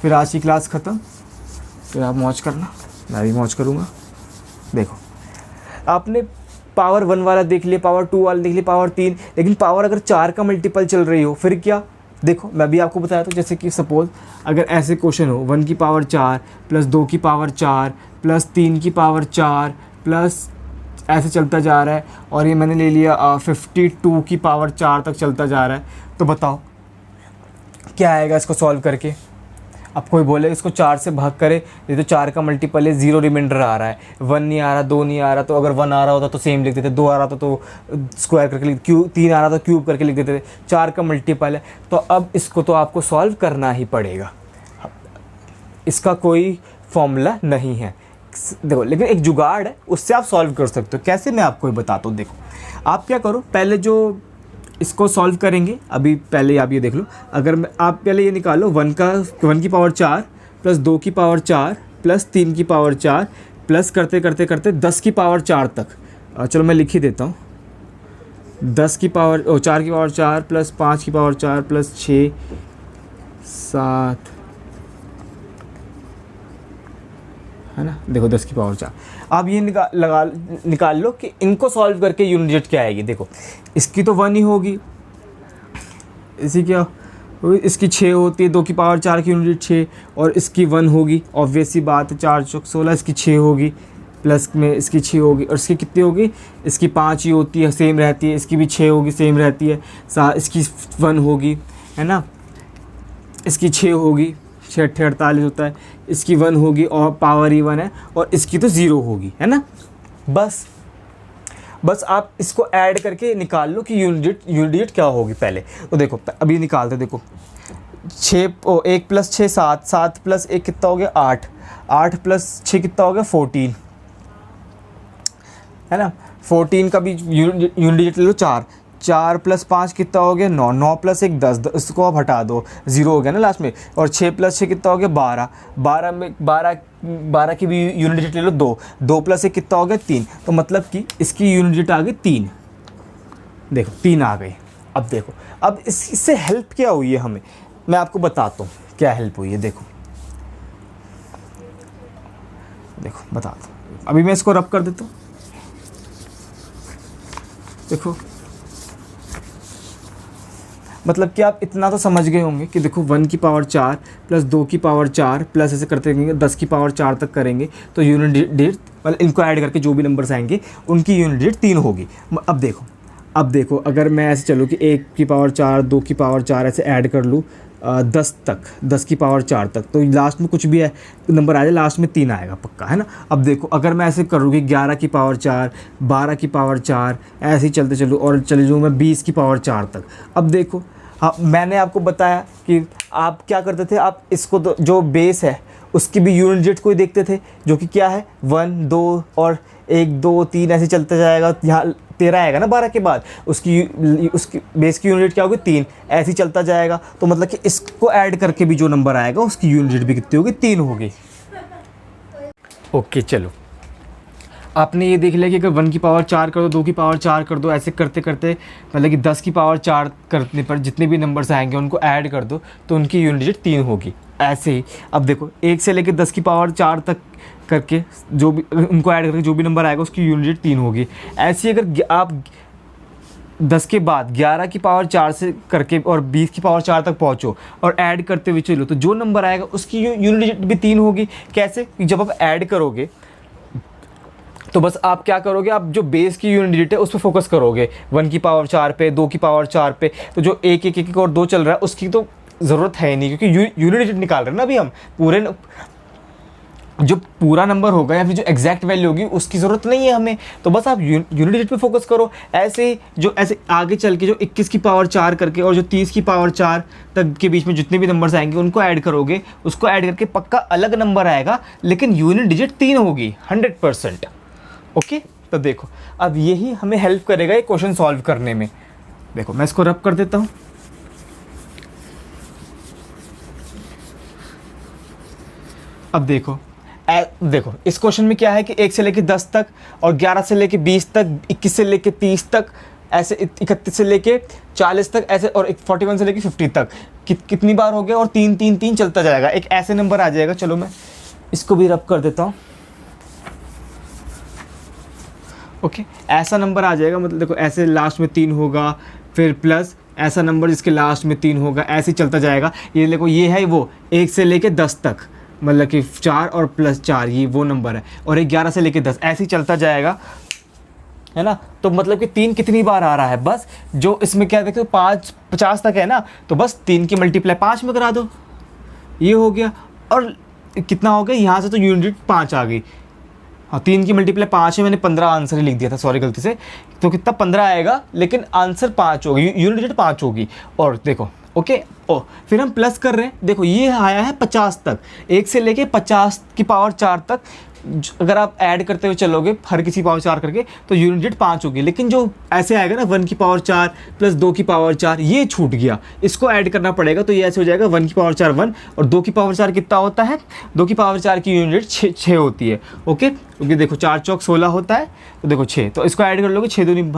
Speaker 1: फिर आज की क्लास ख़त्म। फिर आप मौज करना, मैं भी मौज करूँगा। देखो आपने पावर 1 वाला देख लिया, पावर 2 वाला देख लिया, पावर 3, लेकिन पावर अगर 4 का मल्टीपल चल रही हो फिर क्या। देखो मैं भी आपको बताया था, जैसे कि सपोज़ अगर ऐसे क्वेश्चन हो 1 की पावर 4 प्लस 2 की पावर 4 प्लस 3 की पावर 4 प्लस ऐसे चलता जा रहा है, और ये मैंने ले लिया 52 की पावर 4 तक चलता जा रहा है, तो बताओ क्या आएगा इसको सॉल्व करके। अब कोई बोले इसको 4 से भाग करे, ये तो 4 का मल्टीपल है, 0 रिमाइंडर आ रहा है, 1 नहीं आ रहा, 2 नहीं आ रहा, तो अगर 1 आ रहा होता तो सेम लिख देते, 2 आ रहा था तो स्क्वायर करके लिख, 3 आ रहा था क्यूब करके लिख देते थे, 4 का मल्टीपल है। तो अब इसको तो आपको सॉल्व करना ही पड़ेगा, इसका कोई फॉर्मूला नहीं है। देखो लेकिन एक जुगाड़ है, उससे आप सॉल्व कर सकते हो। कैसे, मैं आपको बताता हूँ। देखो आप क्या करो, पहले जो इसको सॉल्व करेंगे, अभी पहले आप ये देख लो, अगर आप पहले ये निकालो 1 की पावर 4 प्लस 2 की पावर 4 प्लस 3 की पावर 4 प्लस करते करते करते 10 की पावर 4 तक। चलो मैं लिख ही देता हूँ, 4 की पावर 4 प्लस 5 की पावर 4 प्लस 6 7 है ना। देखो 10 की पावर 4। अब ये निकाल लो कि इनको सॉल्व करके यूनिट क्या आएगी। देखो इसकी तो 1 ही होगी, इसी क्या इसकी 6 होती है, 2 की पावर 4 की यूनिट 6, और इसकी 1 होगी, ऑब्वियस सी बात है, 4 चौक 16, इसकी 6 होगी, प्लस में इसकी 6 होगी, और इसकी कितनी होगी, इसकी 5 ही होती है, सेम रहती है, इसकी भी 6 होगी, सेम रहती है, इसकी 1 होगी है ना, इसकी 6 होगी, 6 8 48 होता है, इसकी 1 होगी और पावर ही 1 है, और इसकी तो 0 होगी है ना। बस आप इसको ऐड करके निकाल लो कि यूनिट क्या होगी पहले। तो देखो अभी निकालते, देखो 1 प्लस 6 7, 7 प्लस 1 कितना हो गया 8, 8 प्लस 6 कितना हो गया 14 है ना। 14 का भी यूनिट ले लो 4, 4 प्लस 5 कितना हो गया 9, 9 प्लस 1 10, इसको आप हटा दो, 0 हो गया ना लास्ट में, और 6 प्लस 6 कितना हो गया 12, 12 में 12 की भी यूनिट ले लो 2, 2 प्लस 1 कितना हो गया 3, तो मतलब कि इसकी यूनिट आ गई 3। देखो 3 आ गई। अब देखो अब इससे हेल्प क्या हुई है हमें, मैं आपको बताता हूँ क्या हेल्प हुई है। देखो बताता हूँ, अभी मैं इसको रब कर देता हूँ। देखो मतलब कि आप इतना तो समझ गए होंगे कि देखो 1 की पावर 4 प्लस 2 की पावर 4 प्लस ऐसे करते रहेंगे 10 की पावर 4 तक करेंगे, तो यूनिट मतलब इनको ऐड करके जो भी नंबर्स आएंगे उनकी यूनिट 3 होगी। अब देखो अगर मैं ऐसे चलूँ कि 1 की पावर 4 2 की पावर 4 ऐसे ऐड कर लूँ 10 तक, 10 की पावर 4 तक, तो लास्ट में कुछ भी है नंबर आ जाए, लास्ट में 3 आएगा पक्का है ना। अब देखो अगर मैं ऐसे करूँ कि 11 की पावर 4 12 की पावर 4 ऐसे ही चलते चलूँ और चले जाऊँ मैं 20 की पावर 4 तक। अब देखो हाँ मैंने आपको बताया कि आप क्या करते थे, आप इसको जो बेस है उसकी भी यूनिट को ही देखते थे, जो कि क्या है 1 2 और 1 2 3 ऐसे चलता जाएगा, यहाँ 13 आएगा ना 12 के बाद, उसकी बेस की यूनिट क्या होगी 3, ऐसे ही चलता जाएगा। तो मतलब कि इसको ऐड करके भी जो नंबर आएगा उसकी यूनिट भी कितनी होगी 3 होगी। ओके चलो आपने ये देख लिया कि अगर 1 की पावर 4 कर दो, 2 की पावर 4 कर दो, ऐसे करते करते मतलब कि 10 की पावर 4 करने पर जितने भी नंबर्स आएंगे उनको ऐड कर दो तो उनकी यूनिट 3 होगी। ऐसे ही अब देखो 1 से लेकर 10 की पावर 4 तक करके जो भी उनको ऐड करके जो भी नंबर आएगा उसकी यूनिट 3 होगी। ऐसे ही अगर आप 10 के बाद 11 की पावर 4 से करके और 20 की पावर 4 तक पहुँचो और ऐड करते हुए चलो, तो जो नंबर आएगा उसकी यूनिट भी 3 होगी। कैसे? जब आप ऐड करोगे तो बस आप क्या करोगे, आप जो बेस की यूनिट डिजिट है उस पर फोकस करोगे, 1 की पावर 4 पे, 2 की पावर 4 पे। तो जो 1 1 1 और 2 चल रहा है उसकी तो ज़रूरत है ही नहीं, क्योंकि यूनिट डिजिट निकाल रहे हैं ना अभी हम। पूरे जो पूरा नंबर होगा या फिर जो एग्जैक्ट वैल्यू होगी उसकी ज़रूरत नहीं है हमें। तो बस आप यूनिट डिजिट पे फोकस करो। ऐसे जो ऐसे आगे चल के जो 21 की पावर 4 करके और जो 30 की पावर 4 तक के बीच में जितने भी नंबर्स आएंगे उनको ऐड करोगे, उसको ऐड करके पक्का अलग नंबर आएगा, लेकिन यूनिट डिजिट 3 होगी 100%। ओके, तो देखो अब यही हमें हेल्प करेगा ये क्वेश्चन सॉल्व करने में। देखो मैं इसको रब कर देता हूँ। अब देखो देखो इस क्वेश्चन में क्या है कि 1 से लेके 10 तक और 11 से लेके 20 तक, 21 से लेके 30 तक, ऐसे 31 से लेके 40 तक, ऐसे और 41 से लेके 50 तक कितनी बार हो गया, और 3 3 3 चलता जाएगा, एक ऐसे नंबर आ जाएगा। चलो मैं इसको भी रब कर देता हूँ। ओके, ऐसा नंबर आ जाएगा, मतलब देखो ऐसे लास्ट में 3 होगा, फिर प्लस ऐसा नंबर जिसके लास्ट में 3 होगा, ऐसे चलता जाएगा। ये देखो ये है वो 1 से लेके 10 तक, मतलब कि 4 और प्लस 4 ये वो नंबर है, और एक 11 से लेके 10 ऐसे ही चलता जाएगा, है ना। तो मतलब कि 3 कितनी बार आ रहा है, बस जो इसमें क्या देखो 50 तक है ना, तो बस 3 की मल्टीप्लाई 5 में करा दो, ये हो गया। और कितना हो गया यहाँ से, तो यूनिट 5 आ गई। हाँ, 3 की मल्टीप्लाई 5 है, मैंने 15 आंसर ही लिख दिया था, सॉरी गलती से। तो कितना 15 आएगा, लेकिन आंसर 5 होगी, यूनिट डिजिट 5 होगी। और देखो ओके, फिर हम प्लस कर रहे हैं, देखो ये आया है 50 तक, 1 से लेके 50 की पावर 4 तक अगर आप ऐड करते हुए चलोगे हर किसी पावर 4 करके, तो यूनिट डिजिट 5 होगी। लेकिन जो ऐसे आएगा ना 1 की पावर 4 प्लस 2 की पावर 4, ये छूट गया, इसको ऐड करना पड़ेगा। तो ये ऐसे हो जाएगा 1 की पावर 4 1, और 2 की पावर 4 कितना होता है, 2 की पावर 4 की यूनिट 6 होती है। ओके, क्योंकि देखो 4 चौक 16 होता है, तो देखो 6, तो इसको ऐड कर लोगे, 6 दूनी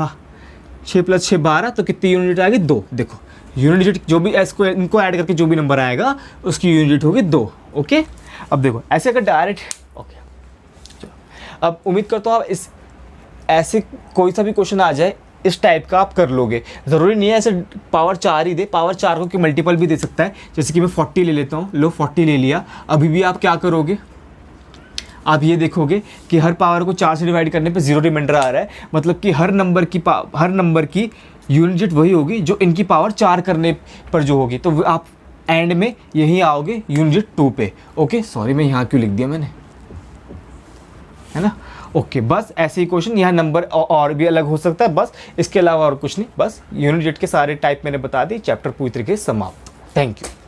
Speaker 1: 6 प्लस 6 12, तो कितनी यूनिट आएगी 2। देखो यूनिट डिजिट जो भी इसको इनको ऐड करके जो भी नंबर आएगा उसकी यूनिट डिजिट होगी 2। ओके, अब देखो ऐसे अगर डायरेक्ट, ओके चलो अब उम्मीद करता हूँ आप इस ऐसे कोई सा भी क्वेश्चन आ जाए इस टाइप का आप कर लोगे। ज़रूरी नहीं है ऐसे पावर 4 ही दे, पावर 4 को कि मल्टीपल भी दे सकता है। जैसे कि मैं 40 ले लेता हूँ, लो 40 ले लिया, अभी भी आप क्या करोगे, आप ये देखोगे कि हर पावर को 4 से डिवाइड करने पे 0 रिमाइंडर आ रहा है, मतलब कि हर नंबर की यूनिट डिजिट वही होगी जो इनकी पावर 4 करने पर जो होगी। तो आप एंड में यही आओगे यूनिट डिजिट 2 पे। ओके, सॉरी मैं यहाँ क्यों लिख दिया मैंने, है ना। ओके, बस ऐसे ही क्वेश्चन, यहाँ नंबर और भी अलग हो सकता है, बस इसके अलावा और कुछ नहीं। बस यूनिट डिजिट के सारे टाइप मैंने बता दी, चैप्टर पूरी तरीके से समाप्त। Thank you.